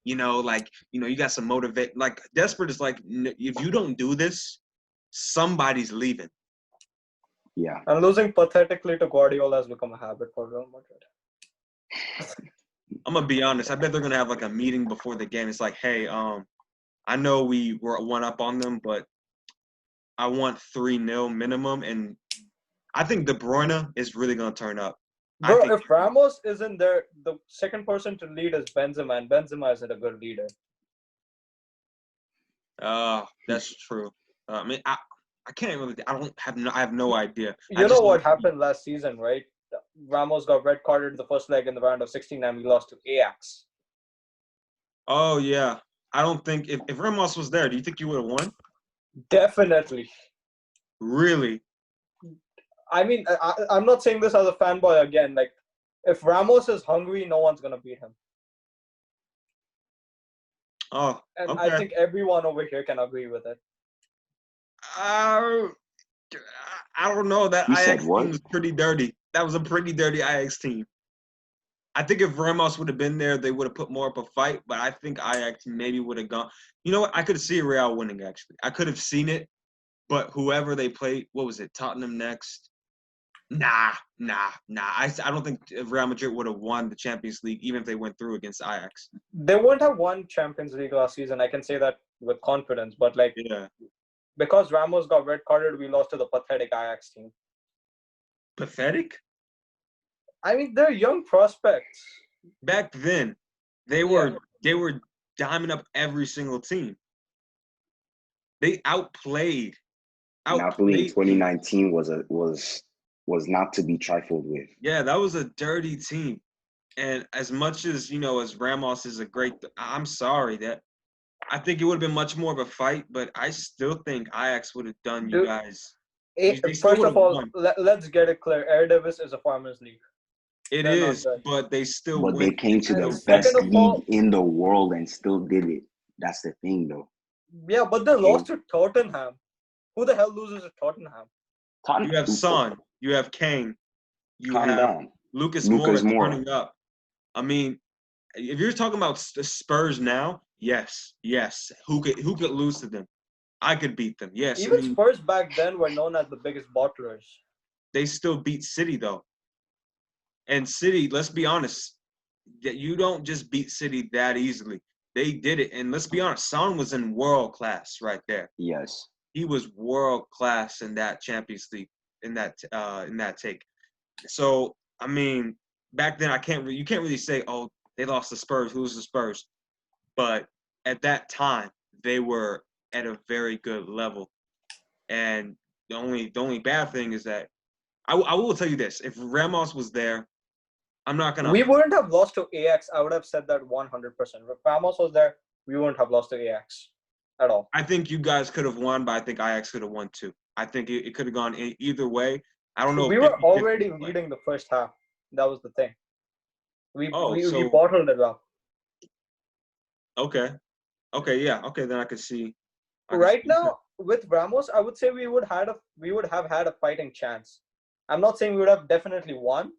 you got some motivate. Like desperate is like, if you don't do this, somebody's leaving. Yeah. And losing pathetically to Guardiola has become a habit for Real Madrid. I'm gonna be honest. I bet they're gonna have a meeting before the game. It's like, hey, I know we were 1 up on them, but I want 3-0 minimum, and I think De Bruyne is really gonna turn up. Bro, if Ramos isn't there, the second person to lead is Benzema, and Benzema isn't a good leader. That's true. I mean, I can't really. I have no idea. You know what happened last season, right? Ramos got red carded the first leg in the round of 16, and we lost to Ajax. Oh yeah, I don't think if Ramos was there, do you think you would have won? Definitely. Really? I mean, I'm not saying this as a fanboy again. Like, if Ramos is hungry, no one's gonna beat him. Oh, And okay. I think everyone over here can agree with it. I don't know. That You said Ajax what? team was pretty dirty. That was a pretty dirty Ajax team. I think if Ramos would have been there, they would have put more up a fight. But I think Ajax maybe would have gone. You know what? I could see Real winning, actually. I could have seen it. But whoever they played, what was it? Tottenham next? Nah. I don't think Real Madrid would have won the Champions League, even if they went through against Ajax. They wouldn't have won Champions League last season. I can say that with confidence. But, like, Yeah. because Ramos got red carded, we lost to the pathetic Ajax team. Pathetic? I mean, they're young prospects. Back then, they were diming up every single team. They outplayed. Napoli in 2019 was not to be trifled with. Yeah, that was a dirty team. And as much as, as Ramos is a great – I'm sorry that – I think it would have been much more of a fight, but I still think Ajax would have done you guys. First of all, let's get it clear. Eredivisie is a farmers' league. It is, but they still But win. they came to the best league in the world and still did it. That's the thing, though. Yeah, but they lost to Tottenham. Who the hell loses to Tottenham? You have Son. You have Kane. You Calm have down. Lucas Moura turning up. I mean, if you're talking about the Spurs now, yes. Who could lose to them? I could beat them. Yes. Even Spurs back then were known as the biggest bottlers. They still beat City though. And City, let's be honest, that you don't just beat City that easily. They did it, and let's be honest, Son was in world class right there. Yes. He was world class in that Champions League, in that take. So I mean, back then you can't really say, oh, they lost the Spurs. Who's the Spurs? But at that time, they were at a very good level. And the only bad thing is that I will tell you this: if Ramos was there, I'm not gonna. We wouldn't have lost to Ajax. I would have said that 100%. If Ramos was there, we wouldn't have lost to Ajax at all. I think you guys could have won, but I think Ajax could have won too. I think it could have gone either way. I don't know. We were already leading the first half. That was the thing. We bottled it up. Okay, yeah. Okay, then I could see. Right now, with Ramos, I would say we would have had a fighting chance. I'm not saying we would have definitely won,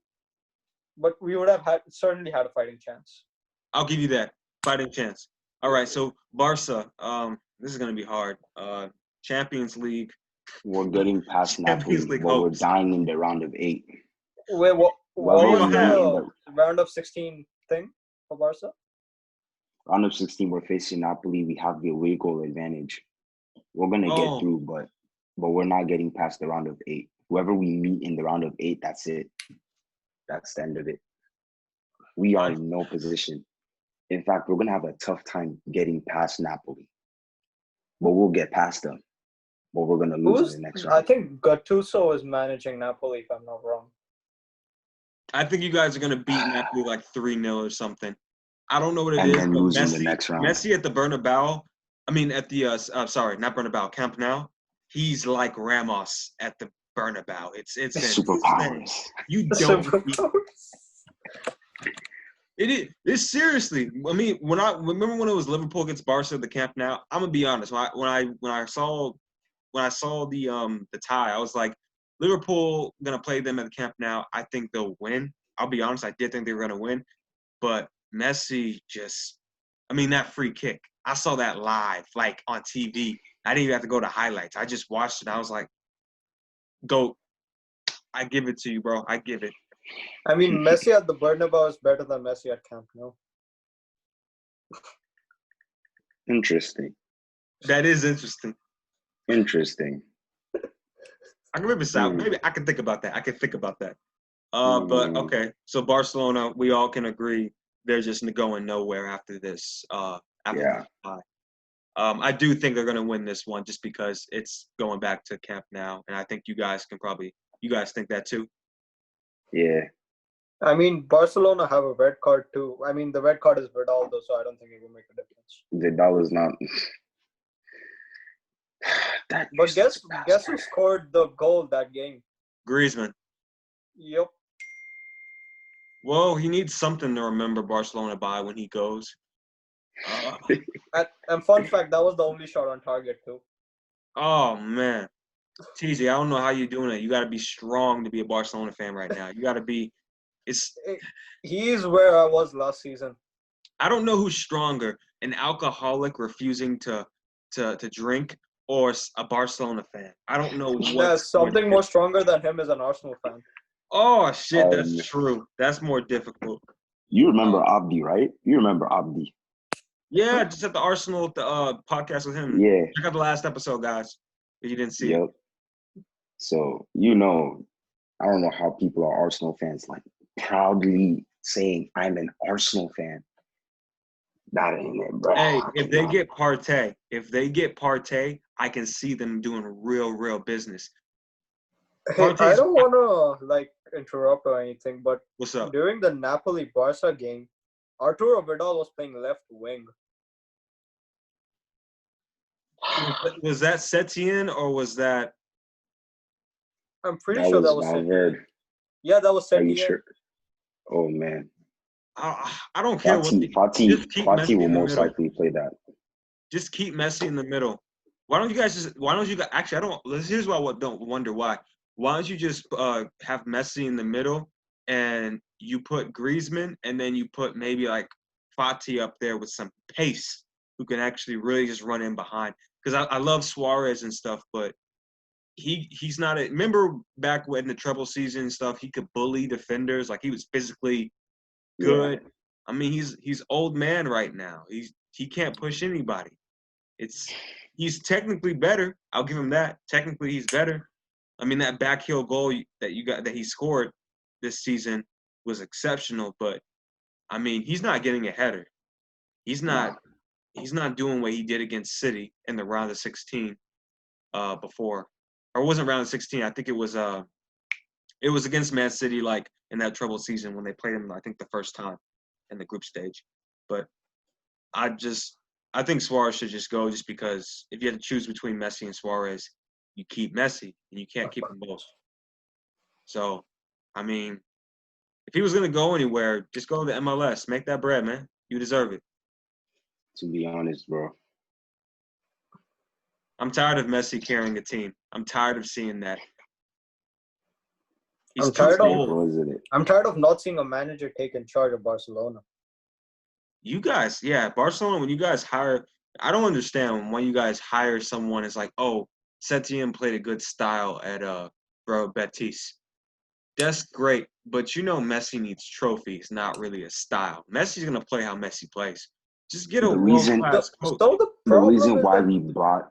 but we would have certainly had a fighting chance. I'll give you that fighting chance. All right, so Barca. This is gonna be hard. Champions League. We're getting past Napoli, but we're dying in the round of 8. Wait, what was the round of 16 thing for Barca? Round of 16, we're facing Napoli. We have the away goal advantage. We're gonna get through, but we're not getting past the round of 8. Whoever we meet in the round of 8, that's it. That's the end of it. We are in no position. In fact, we're gonna have a tough time getting past Napoli, but we'll get past them. But we're gonna lose in the next round. I think Gattuso is managing Napoli, if I'm not wrong. I think you guys are gonna beat Napoli like 3-0 or something. I don't know what it is. And then lose in the next round. Messi at the Bernabeu. I mean, at the sorry, not Bernabeu, Camp Nou. He's like Ramos at the Bernabeu. It's superpowers. You don't. It's seriously. I mean, when it was Liverpool against Barca at the Camp Nou, I'm gonna be honest. When I saw the tie, I was like, Liverpool gonna play them at the Camp Nou. I think they'll win. I'll be honest. I did think they were gonna win, but Messi that free kick. I saw that live, like on TV. I didn't even have to go to highlights. I just watched it. I was like, "Go!" I give it to you, bro. I give it. I mean, Messi at the Bernabeu is better than Messi at Camp Nou. Interesting. That is interesting. Interesting. I can maybe I can think about that. But okay. So Barcelona, we all can agree they're just going nowhere after this. This tie. I do think they're going to win this one just because it's going back to Camp Nou, and I think you guys think that too. Yeah. I mean, Barcelona have a red card too. I mean, the red card is Ronaldo, so I don't think it will make a difference. That was not. But guess who scored the goal that game? Griezmann. Yep. Well, he needs something to remember Barcelona by when he goes. And fun fact, that was the only shot on target too. Oh man, TJ, I don't know how you're doing it. You got to be strong to be a Barcelona fan right now. You got to be. He's where I was last season. I don't know who's stronger, an alcoholic refusing to drink or a Barcelona fan. I don't know what. There's something more stronger than him is an Arsenal fan. Oh shit, that's true. That's more difficult. You remember Abdi, right? You remember Abdi. Yeah, just at the Arsenal podcast with him. Yeah. Check out the last episode, guys, if you didn't see Yep. it. So, you know, I don't know how people are Arsenal fans, like, proudly saying, I'm an Arsenal fan. That ain't it, bro. Hey, if they get Partey, I can see them doing real business. Hey, I don't want to, like, interrupt or anything, but what's up? During the Napoli-Barca game, Arturo Vidal was playing left wing. Was that Setien or was that? I'm pretty sure that was Valverde. Yeah, that was Setien. Are you sure? Oh man. I don't care Fati will most likely play that. Just keep Messi in the middle. Why don't you guys actually I don't. Here's why I don't wonder why. Why don't you just have Messi in the middle and you put Griezmann and then you put maybe like Fati up there with some pace who can actually really just run in behind. Because I love Suarez and stuff, but he's not a – remember back when the treble season and stuff, he could bully defenders. Like, he was physically good. Yeah. I mean, he's old man right now. He can't push anybody. He's technically better. I'll give him that. Technically, he's better. I mean, that back heel goal that he scored this season was exceptional, but I mean, he's not getting a header. He's not doing what he did against City in the round of 16 before. Or it wasn't round of 16. I think it was against Man City, like in that troubled season when they played him, I think the first time in the group stage. But I think Suarez should just go, just because if you had to choose between Messi and Suarez, you keep Messi and you can't keep them both. So, I mean, if he was going to go anywhere, just go to the MLS. Make that bread, man. You deserve it. To be honest, bro. I'm tired of Messi carrying a team. I'm tired of seeing that. I'm tired of not seeing a manager take in charge of Barcelona. You guys, yeah, Barcelona, when you guys hire – I don't understand when you guys hire someone, it's like, oh, Setien played a good style at Betis. That's great, but you know Messi needs trophies, not really a style. Messi's going to play how Messi plays. Just get a world-class coach. The reason why we brought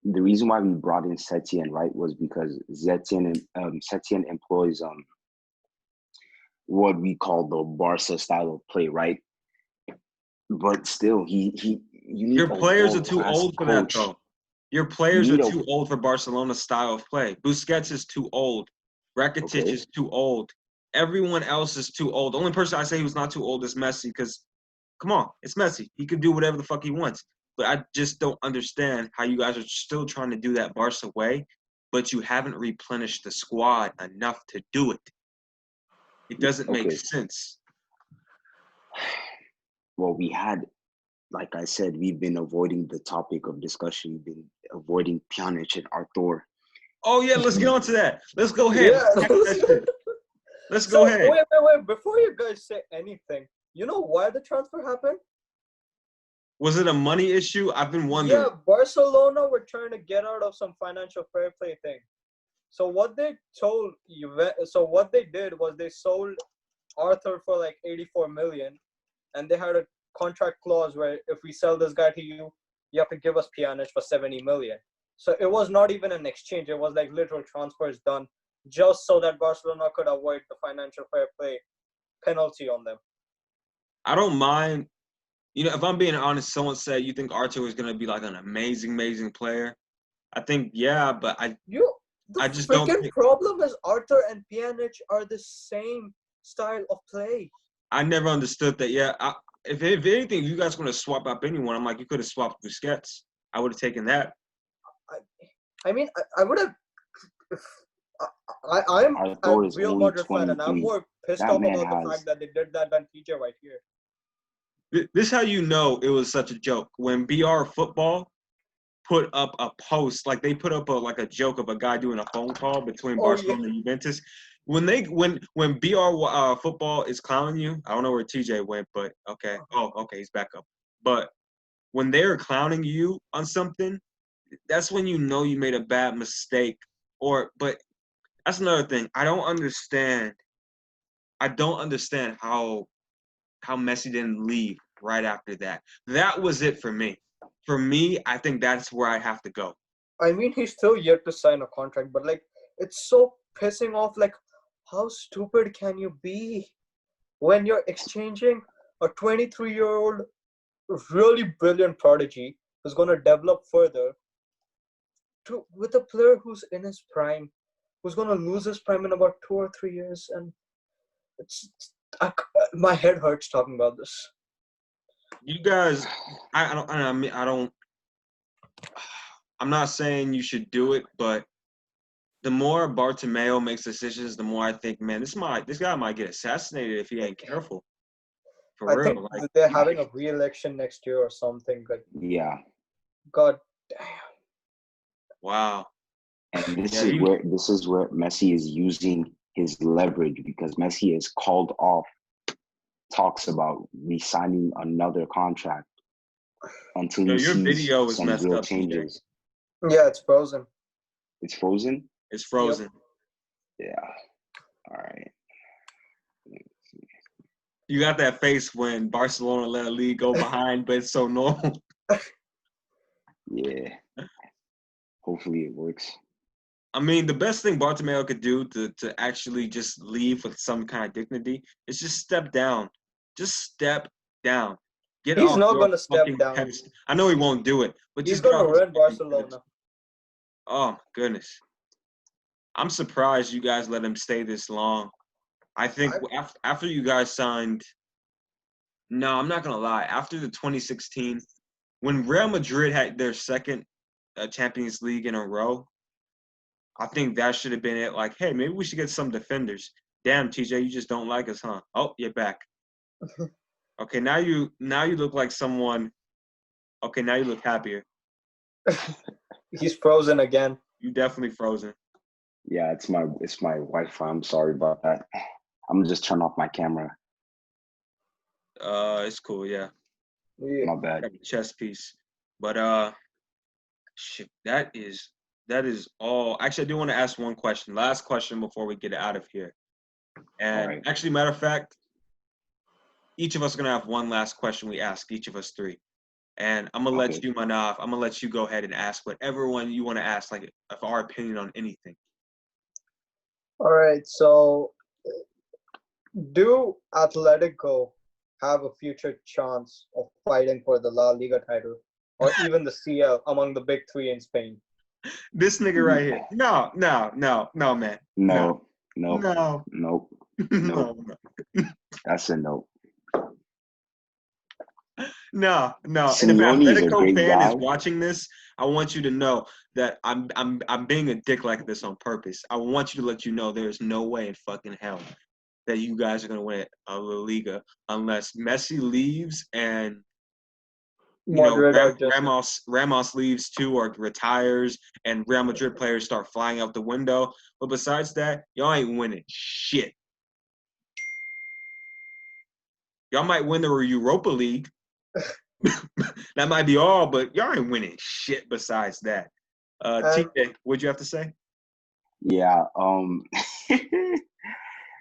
in Setien, right, was because Setien employs what we call the Barca style of play, right? But still, your players are too old for that, though. Your players are too old for Barcelona's style of play. Busquets is too old. Rakitic is too old. Everyone else is too old. The only person I say who's not too old is Messi, because, come on, it's Messi. He can do whatever the fuck he wants. But I just don't understand how you guys are still trying to do that Barca way, but you haven't replenished the squad enough to do it. It doesn't make sense. Well, like I said, we've been avoiding the topic of discussion. We've been avoiding Pjanic and Arthur. Oh, yeah, let's get on to that. Let's go ahead. Yeah. Let's go ahead. Wait. Before you guys say anything, you know why the transfer happened? Was it a money issue? I've been wondering. Yeah, Barcelona were trying to get out of some financial fair play thing. So what they did was they sold Arthur for like 84 million, and they had a contract clause where if we sell this guy to you, you have to give us Pjanic for 70 million. So it was not even an exchange. It was like literal transfers done just so that Barcelona could avoid the financial fair play penalty on them. I don't mind. You know, if I'm being honest, someone said you think Arthur is going to be like an amazing player. I think, yeah, but I just don't think. The problem is Arthur and Pjanic are the same style of play. I never understood that. Yeah, if anything, you guys want to swap up anyone, I'm like, you could have swapped Busquets. I would have taken that. I mean, I would have. I'm a Arthur is Real only Madrid fan, and I'm 23. more pissed That off man about the has fact that they did that than TJ right here. This is how you know it was such a joke. When BR Football put up a post, like they put up a joke of a guy doing a phone call between Oh yeah. Barcelona and Juventus. When BR Football is clowning you, I don't know where TJ went, but okay. Oh, okay, he's back up. But when they're clowning you on something, that's when you know you made a bad mistake. But that's another thing. I don't understand how Messi didn't leave right after that. That was it for me. For me, I think that's where I have to go. I mean, he's still yet to sign a contract, but like, it's so pissing off. Like, how stupid can you be when you're exchanging a 23-year-old really brilliant prodigy who's going to develop further with a player who's in his prime, who's going to lose his prime in about 2 or 3 years? And my head hurts talking about this. You guys, I'm not saying you should do it, but the more Bartomeu makes decisions, the more I think, man, this guy might get assassinated if he ain't careful. For I real. think they're having a re-election next year or something. Like, yeah. God damn. Wow. And this is where Messi is using his leverage, because Messi has called off talks about re-signing another contract until he your sees video is some messed real up, changes. Yeah, it's frozen. It's frozen? It's frozen. Yep. Yeah. All right. You got that face when Barcelona let a league go behind, but it's so normal. Yeah. Hopefully it works. I mean, the best thing Bartomeu could do to actually just leave with some kind of dignity is just step down. Just step down. He's not going to step down. Pedestal. I know he won't do it, but he's just going to run Barcelona. Oh, my goodness. I'm surprised you guys let him stay this long. I think after you guys signed – no, I'm not going to lie. After the 2016, when Real Madrid had their second Champions League in a row, I think that should have been it. Like, hey, maybe we should get some defenders. Damn, TJ, you just don't like us, huh? Oh, you're back. Okay, now you look like someone. Okay, now you look happier. He's frozen again. You definitely frozen. Yeah, it's my Wi-Fi. I'm sorry about that. I'm gonna just turn off my camera. It's cool, yeah. My bad. Chess piece, but shit, that is all. Actually, I do want to ask one question. Last question before we get out of here. And actually, matter of fact, each of us are gonna have one last question we ask each of us three. And I'm gonna let you, Manav. I'm gonna let you go ahead and ask whatever one you want to ask, like of our opinion on anything. All right. So, do Atletico have a future chance of fighting for the La Liga title, or even the CL among the big three in Spain? This nigga right here. No, man. No. No. That's a no. No. And if Simeone is a Atletico great fan guy. is watching this, I want you to know that I'm being a dick like this on purpose. I want you to let you know there's no way in fucking hell that you guys are gonna win a La Liga unless Messi leaves and Ramos leaves too or retires and Real Madrid players start flying out the window. But besides that, y'all ain't winning shit. Y'all might win the Europa League. That might be all, but y'all ain't winning shit besides that. TJ, what'd you have to say? Yeah,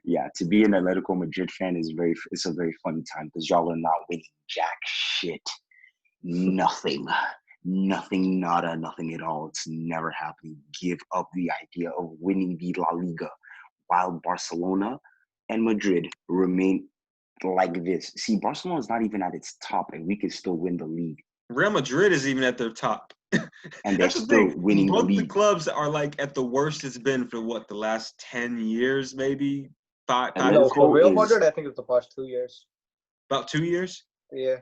yeah, to be an Atletico Madrid fan it's a very funny time because y'all are not winning jack shit. Nothing, nada, nothing at all. It's never happening. Give up the idea of winning the La Liga while Barcelona and Madrid remain like this. See, Barcelona is not even at its top, and we can still win the league. Real Madrid is even at their top. And they're still winning the league. Both the clubs are like at the worst it's been for the last 10 years, maybe? No, for Real Madrid, I think it's the past 2 years. About 2 years? Yeah.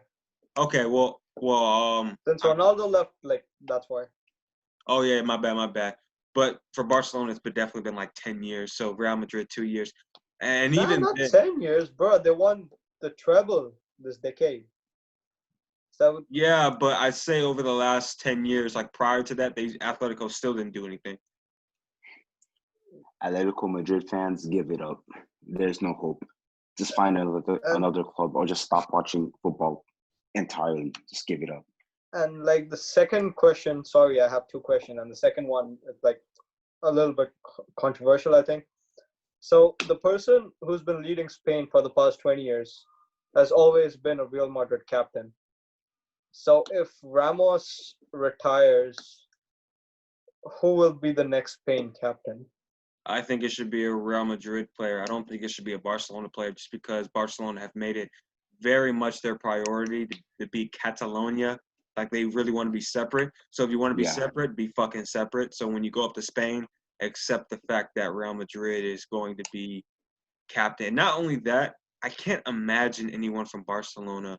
Okay, well, since Ronaldo left, like, that's why. Oh, yeah, my bad. But for Barcelona, it's definitely been like 10 years. So Real Madrid, 2 years. And Nah, even not then, 10 years, bro. They won the treble this decade. So yeah, but I'd say over the last 10 years, like prior to that, Atletico still didn't do anything. Atletico Madrid fans, give it up. There's no hope. Just find another club or just stop watching football entirely. Just give it up. And like the second question, sorry, I have two questions, and the second one is like a little bit controversial, I think. So the person who's been leading Spain for the past 20 years has always been a Real Madrid captain. So if Ramos retires, who will be the next Spain captain? I think it should be a Real Madrid player. I don't think it should be a Barcelona player just because Barcelona have made it very much their priority to beat Catalonia. Like, they really want to be separate. So if you want to be separate, be fucking separate. So when you go up to Spain, accept the fact that Real Madrid is going to be captain. Not only that, I can't imagine anyone from Barcelona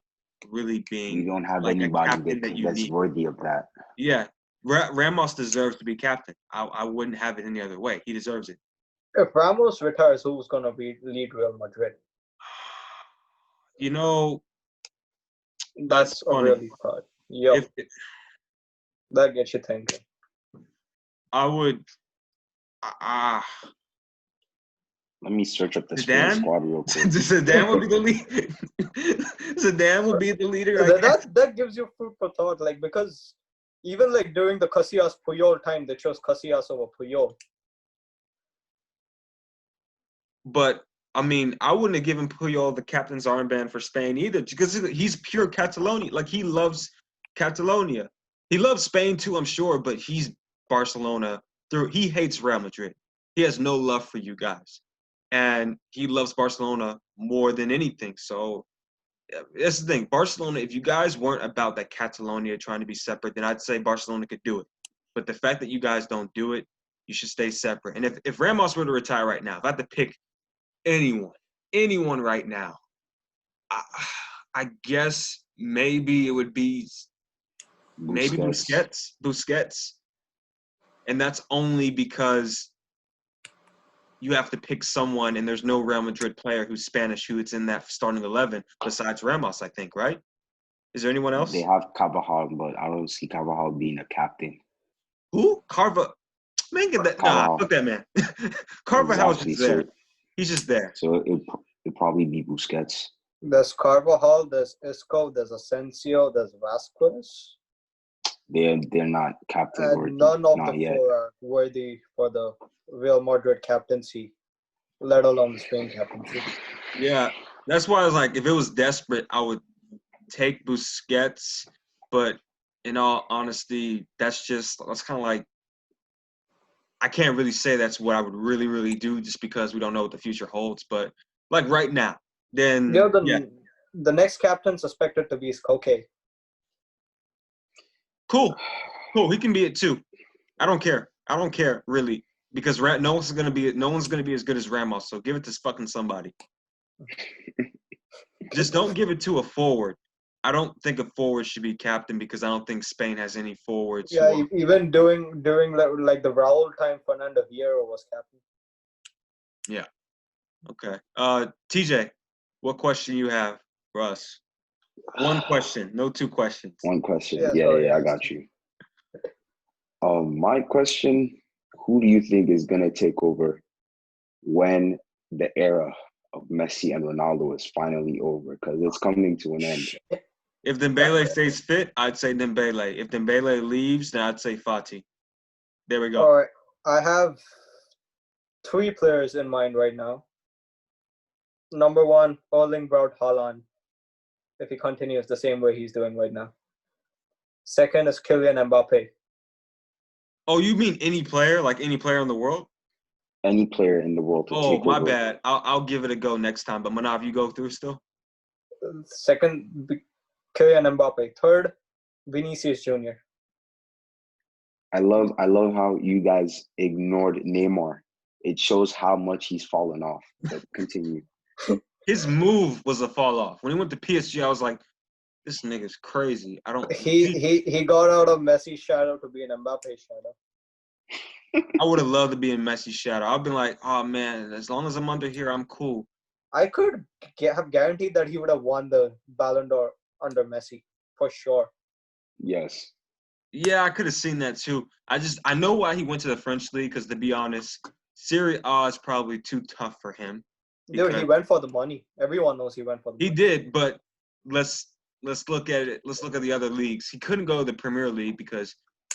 really being We don't have like a anybody captain that you that's need. worthy of that. Yeah. Ramos deserves to be captain. I wouldn't have it any other way. He deserves it. If Ramos retires, who's gonna lead Real Madrid? You know, That's a funny. really thought. Yeah, that gets you thinking. I would. Let me search up the Spain squad real quick. Zidane would be the leader. Zidane would be the leader. That gives you food for thought, like, because even like during the Casillas Puyol time, they chose Casillas over Puyol. But I mean, I wouldn't have given Puyol the captain's armband for Spain either, because he's pure Catalonia. Like, he loves Catalonia. He loves Spain too, I'm sure, but he's Barcelona. He hates Real Madrid. He has no love for you guys. And he loves Barcelona more than anything. So that's the thing. Barcelona, if you guys weren't about that Catalonia trying to be separate, then I'd say Barcelona could do it. But the fact that you guys don't do it, you should stay separate. And if Ramos were to retire right now, if I had to pick anyone right now, I guess maybe it would be Busquets. And that's only because you have to pick someone, and there's no Real Madrid player who's Spanish who's in that starting 11 besides Ramos, I think, right? Is there anyone else? They have Carvajal, but I don't see Carvajal being a captain. Who? Carvajal. Man, get that. Nah, fuck that man. Carvajal's just there. He's just there. So it'd probably be Busquets. There's Carvajal, there's Isco, there's Asensio, there's Vasquez. They're not captain worthy. None of the four are worthy for the Real Madrid captaincy, let alone the Spain captaincy. Yeah, that's why I was like, if it was desperate, I would take Busquets. But in all honesty, that's kind of like, I can't really say that's what I would really, really do, just because we don't know what the future holds. But like right now, then the next captain suspected to be is Koke. Cool. He can be it too. I don't care really, because no one's gonna be as good as Ramos. So give it to fucking somebody. Just don't give it to a forward. I don't think a forward should be captain, because I don't think Spain has any forwards. Yeah, even during like the Raúl time, Fernando Hierro was captain. Yeah. Okay. TJ, what question you have for us? One question, no two questions. One question. Yeah, I got you. My question: who do you think is gonna take over when the era of Messi and Ronaldo is finally over? Because it's coming to an end. If Dembele stays fit, I'd say Dembele. If Dembele leaves, then I'd say Fati. There we go. All right. I have 3 players in mind right now. Number 1, Erling Braut Haaland, if he continues the same way he's doing right now. Second is Kylian Mbappe. Oh, you mean any player? Like any player in the world? Any player in the world to take over. Oh, my bad. I'll give it a go next time. But Manav, you go through still? Second, Kylian Mbappe. Third, Vinicius Jr. I love how you guys ignored Neymar. It shows how much he's fallen off. But continue. His move was a fall off. When he went to PSG, I was like, this nigga's crazy. He got out of Messi's shadow to be an Mbappe shadow. I would have loved to be in Messi's shadow. I've been like, oh man, as long as I'm under here, I'm cool. I could have guaranteed that he would have won the Ballon d'Or under Messi for sure. Yes. Yeah, I could have seen that too. I know why he went to the French league because to be honest, Serie A is probably too tough for him. Dude, he went for the money. Everyone knows he went for the money. He did, but let's look at it. Let's look at the other leagues. He couldn't go to the Premier League because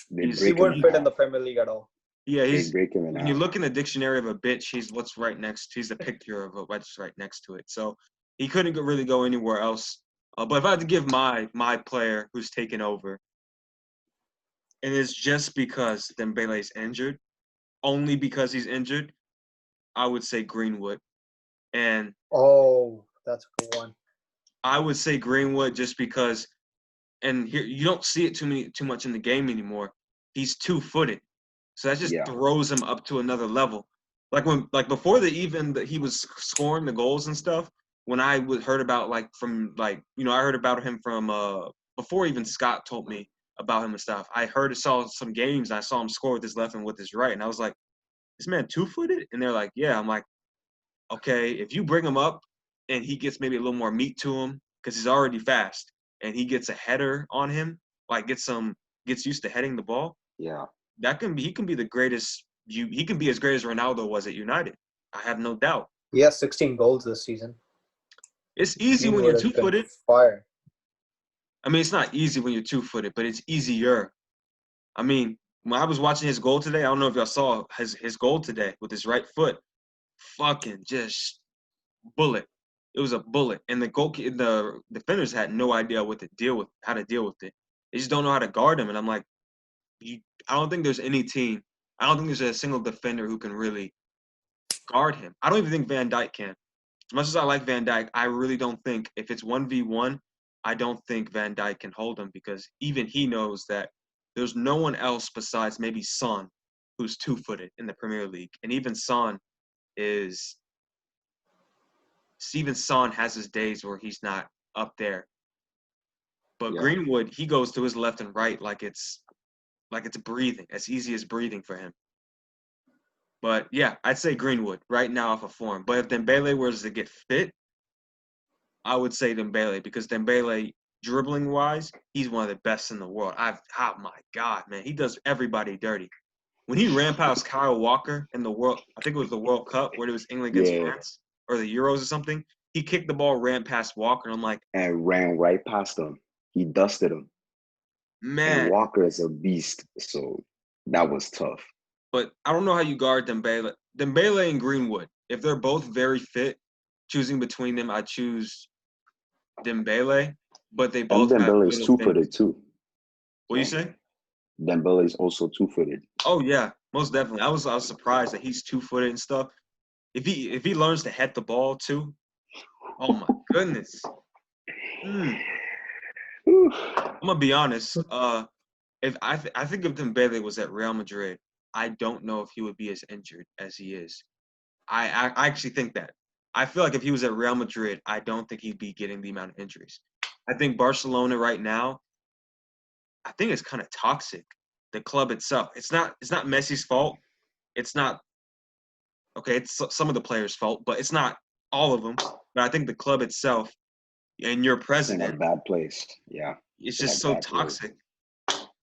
he wouldn't fit in the Premier League at all. Yeah, when you look in the dictionary of a bitch, he's what's right next. He's the picture of what's right next to it. So he couldn't really go anywhere else. But if I had to give my player who's taken over, and it's just because Dembele's injured, only because he's injured, I would say Greenwood. And that's a good one. I would say Greenwood just because, and here you don't see it too much in the game anymore. He's 2-footed. So that just throws him up to another level. Before he was scoring the goals and stuff. When I heard about I heard about him from before even Scott told me about him and stuff. I saw some games. And I saw him score with his left and with his right, and I was like, "This man 2-footed?" And they're like, "Yeah." I'm like, "Okay, if you bring him up and he gets maybe a little more meat to him because he's already fast, and he gets a header on him, gets used to heading the ball." Yeah. He can be the greatest. He can be as great as Ronaldo was at United. I have no doubt. He has 16 goals this season. It's easy when you're 2-footed. Fire. I mean, it's not easy when you're 2-footed, but it's easier. I mean, when I was watching his goal today, I don't know if y'all saw his goal today with his right foot. Fucking just bullet. It was a bullet, and the defenders had no idea how to deal with it. They just don't know how to guard him, and I'm like, I don't think there's any team. I don't think there's a single defender who can really guard him. I don't even think Van Dijk can. As much as I like Van Dijk, I really don't think if it's 1v1, I don't think Van Dijk can hold him because even he knows that there's no one else besides maybe Son who's 2-footed in the Premier League. And even Son has his days where he's not up there. But Greenwood, he goes to his left and right like it's breathing, as easy as breathing for him. But yeah, I'd say Greenwood right now off of form. But if Dembele was to get fit, I would say Dembele because Dembele, dribbling wise, he's one of the best in the world. Oh my God, man, he does everybody dirty. When he ran past Kyle Walker in I think it was the World Cup where it was England against France or the Euros or something. He kicked the ball, ran past Walker, and I'm like, and ran right past him. He dusted him. Man, and Walker is a beast, so that was tough. But I don't know how you guard Dembele. Dembele and Greenwood, if they're both very fit, choosing between them, I choose Dembele. But they both have Dembele is 2-footed too. What do you say? Dembele is also 2-footed. Oh yeah, most definitely. I was surprised that he's 2-footed and stuff. If he learns to head the ball too, oh my goodness. I'm gonna be honest. If I think if Dembele was at Real Madrid, I don't know if he would be as injured as he is. I actually think that. I feel like if he was at Real Madrid, I don't think he'd be getting the amount of injuries. I think Barcelona right now, I think it's kind of toxic. The club itself. It's not Messi's fault. It's not it's some of the players' fault, but it's not all of them. But I think the club itself and your president. It's in a bad place. Yeah. It's just so toxic.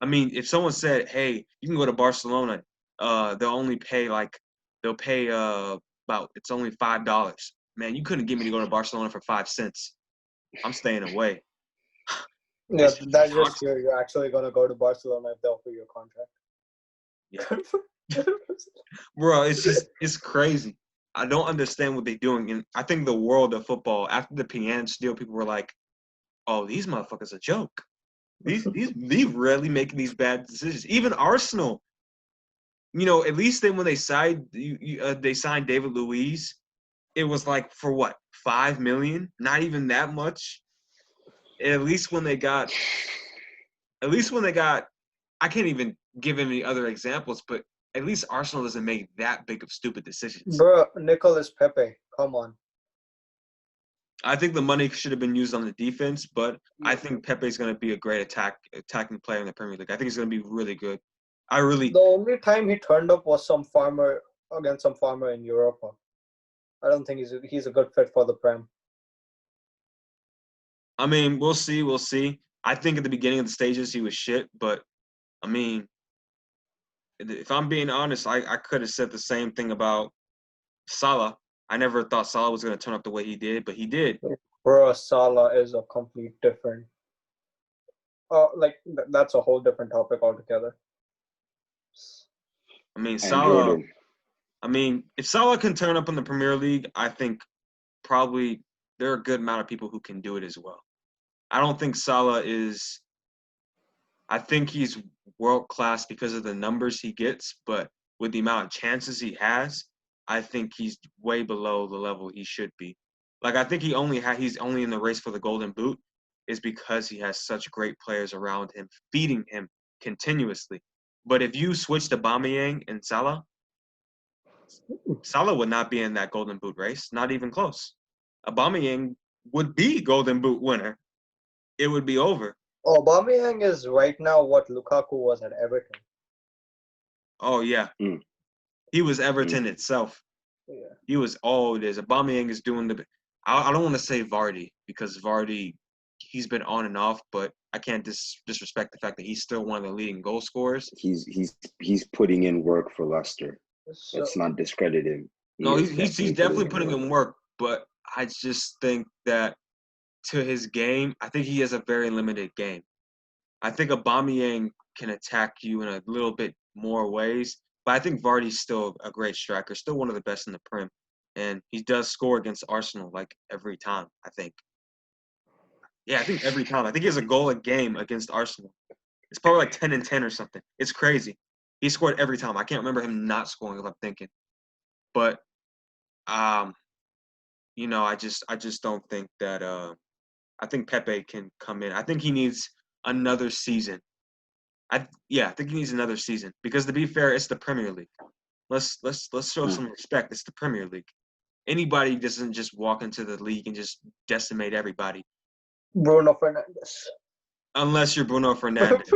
I mean, if someone said, "Hey, you can go to Barcelona," they'll pay about it's only $5. Man, you couldn't get me to go to Barcelona for 5 cents. I'm staying away. Yeah, that's just you're actually gonna go to Barcelona if they offer you a contract. Yeah. Bro, it's crazy. I don't understand what they're doing. And I think the world of football, after the Pianic deal, people were like, "Oh, these motherfuckers a joke. These rarely making these bad decisions." Even Arsenal, at least when they signed David Luiz, it was like for what, $5 million? Not even that much. At least when they got, I can't even give any other examples, but at least Arsenal doesn't make that big of stupid decisions. Bro, Nicolas Pepe, come on. I think the money should have been used on the defense, but I think Pepe's going to be a great attacking player in the Premier League. I think he's going to be really good. The only time he turned up was against some farmer in Europa. I don't think he's a good fit for the Prem. I mean, we'll see. We'll see. I think at the beginning of the stages he was shit, but I mean, if I'm being honest, I could have said the same thing about Salah. I never thought Salah was going to turn up the way he did, but he did. Bro, Salah is a complete different. That's a whole different topic altogether. I mean, Salah. I mean, if Salah can turn up in the Premier League, I think probably there are a good amount of people who can do it as well. I don't think Salah is. I think he's world class because of the numbers he gets, but with the amount of chances he has, I think he's way below the level he should be. Like I think he's only in the race for the Golden Boot is because he has such great players around him, feeding him continuously. But if you switch to Aubameyang and Salah would not be in that Golden Boot race, not even close. Aubameyang would be Golden Boot winner. It would be over. Aubameyang is right now what Lukaku was at Everton. Oh, yeah. He was Everton itself. Yeah. He was all it is. Aubameyang is doing the – I don't want to say Vardy because Vardy, he's been on and off, but I can't disrespect the fact that he's still one of the leading goal scorers. He's putting in work for Leicester. Let's not discredit him. He's definitely putting in work, but I just think that to his game, I think he has a very limited game. I think Aubameyang can attack you in a little bit more ways, but I think Vardy's still a great striker, still one of the best in the Prem, and he does score against Arsenal like every time, I think. Yeah, I think every time. I think he has a goal a game against Arsenal. It's probably like 10 and 10 or something. It's crazy. He scored every time. I can't remember him not scoring if I'm thinking. But I just don't think that I think Pepe can come in. I think he needs another season. I think he needs another season because to be fair, it's the Premier League. Let's show some respect. It's the Premier League. Anybody doesn't just walk into the league and just decimate everybody. Bruno Fernandes. Unless you're Bruno Fernandes.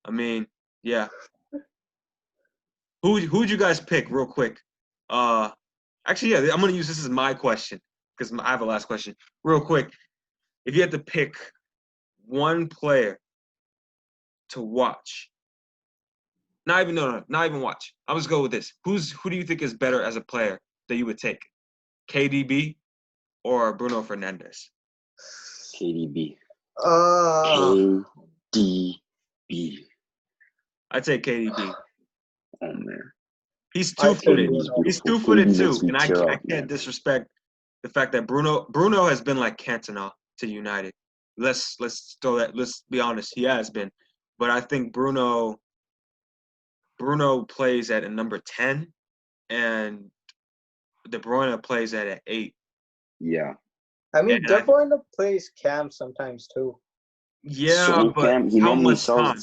I mean, yeah. Who'd you guys pick real quick? Actually, yeah, I'm gonna use this as my question because I have a last question. Real quick, if you had to pick one player to watch, not even watch. I'll just go with this. Who do you think is better as a player that you would take? KDB or Bruno Fernandes? KDB. KDB. I'd say KDB. Oh man. He's two-footed. He's two-footed too, and I can't disrespect the fact that Bruno has been like Cantona to United. Let's be honest, he has been. But I think Bruno plays at a number 10 and De Bruyne plays at an 8. Yeah. I mean, De Bruyne plays Cam sometimes too. Yeah, so but Cam, how much time?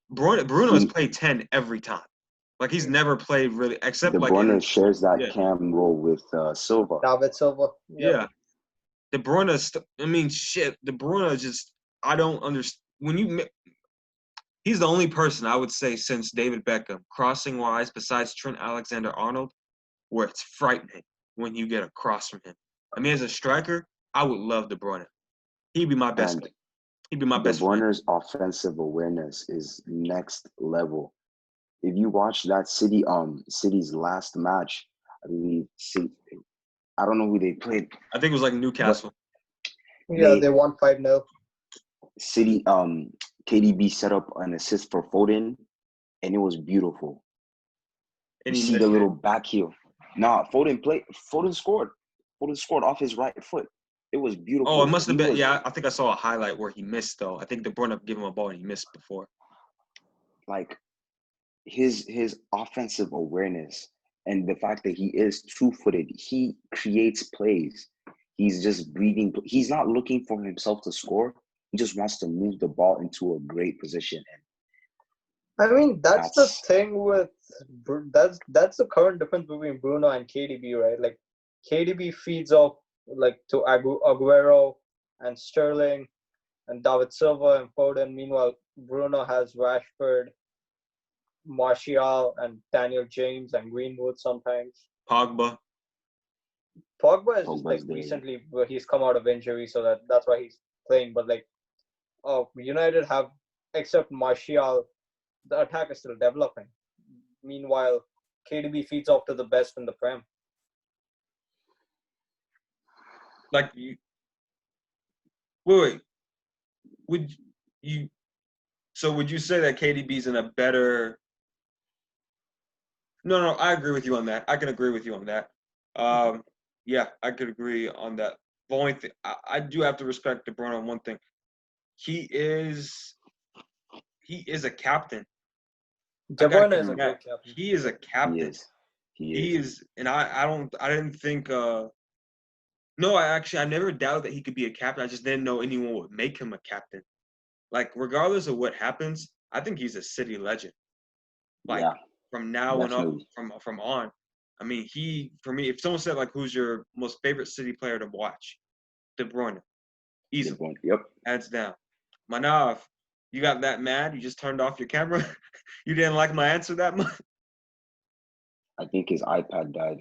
Bruno's played 10 every time. Like he's never played really, except De like Bruyne shares that Cam role with Silva. David Silva. Yeah. De Bruyne, De Bruyne just, I don't understand. He's the only person I would say since David Beckham, crossing wise, besides Trent Alexander-Arnold, where it's frightening when you get a cross from him. I mean, as a striker, I would love De Bruyne. He'd be my best. He'd be my best friend. De Bruyne's offensive awareness is next level. If you watch that City's last match, I believe I don't know who they played. I think it was like Newcastle. They won 5-0. City KDB set up an assist for Foden, and it was beautiful. And you see the little back heel. Foden scored. Foden scored off his right foot. It was beautiful. Oh, it must have been. I think I saw a highlight where he missed though. I think De Bruyne gave him a ball and he missed before. Like his offensive awareness and the fact that he is two-footed, he creates plays. He's just breathing. He's not looking for himself to score. He just wants to move the ball into a great position. I mean, that's the thing with that's the current difference between Bruno and KDB, right? Like KDB feeds off like to Aguero and Sterling and David Silva and Foden. Meanwhile, Bruno has Rashford, Martial, and Daniel James and Greenwood sometimes. Pogba. Pogba is just Pogba's like there. recently he's come out of injury, so that's why he's playing. But like, United have, except Martial, the attack is still developing. Meanwhile, KDB feeds off to the best in the Prem. Like you, wait. Would you? So would you say that KDB's in a better? No, I agree with you on that. I can agree with you on that. Yeah, I could agree on that. The only thing I do have to respect De Bruyne on one thing. He is a captain. De Bruyne is a great captain. He is a captain. He is. And I didn't think. No, I never doubted that he could be a captain. I just didn't know anyone would make him a captain. Like, regardless of what happens, I think he's a City legend. Like, from now on up, from on. I mean, for me, if someone said, like, who's your most favorite City player to watch? De Bruyne. Easily. De Bruyne, yep. Hands down. Manav, you got that mad? You just turned off your camera? You didn't like my answer that much? I think his iPad died.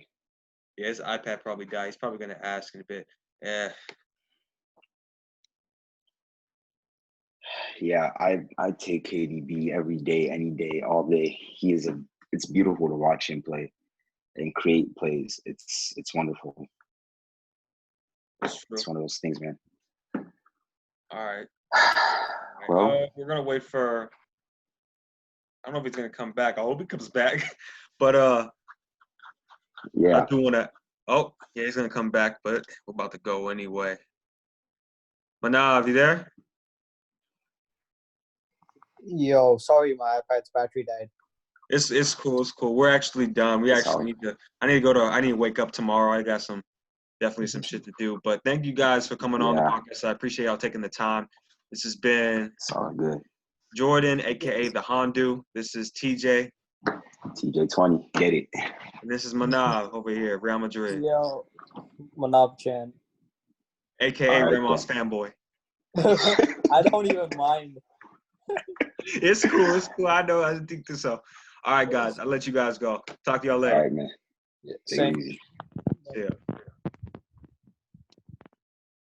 Yeah, his iPad probably died. He's probably going to ask in a bit. Yeah. Yeah, I take KDB every day, any day, all day. It's beautiful to watch him play and create plays. It's wonderful. That's true. It's one of those things, man. All right. Well, we're gonna wait for. I don't know if he's gonna come back. I hope he comes back, but yeah. I do wanna. Oh, yeah, he's gonna come back, but we're about to go anyway. Manav, you there? Yo, sorry, my iPad's battery died. It's cool. It's cool. We're actually done. We actually need to. I need to wake up tomorrow. I got definitely some shit to do. But thank you guys for coming on the podcast. I appreciate y'all taking the time. This has been. It's all good. Jordan, aka the Hondu. This is TJ. TJ20, get it. And this is Manav over here, Real Madrid. Yo, manavssjain. AKA Ramos fanboy. I don't even mind. It's cool. It's cool. I know. I think so. All right, guys. I'll let you guys go. Talk to y'all later. All right, man. Yeah, Take it easy. Yeah.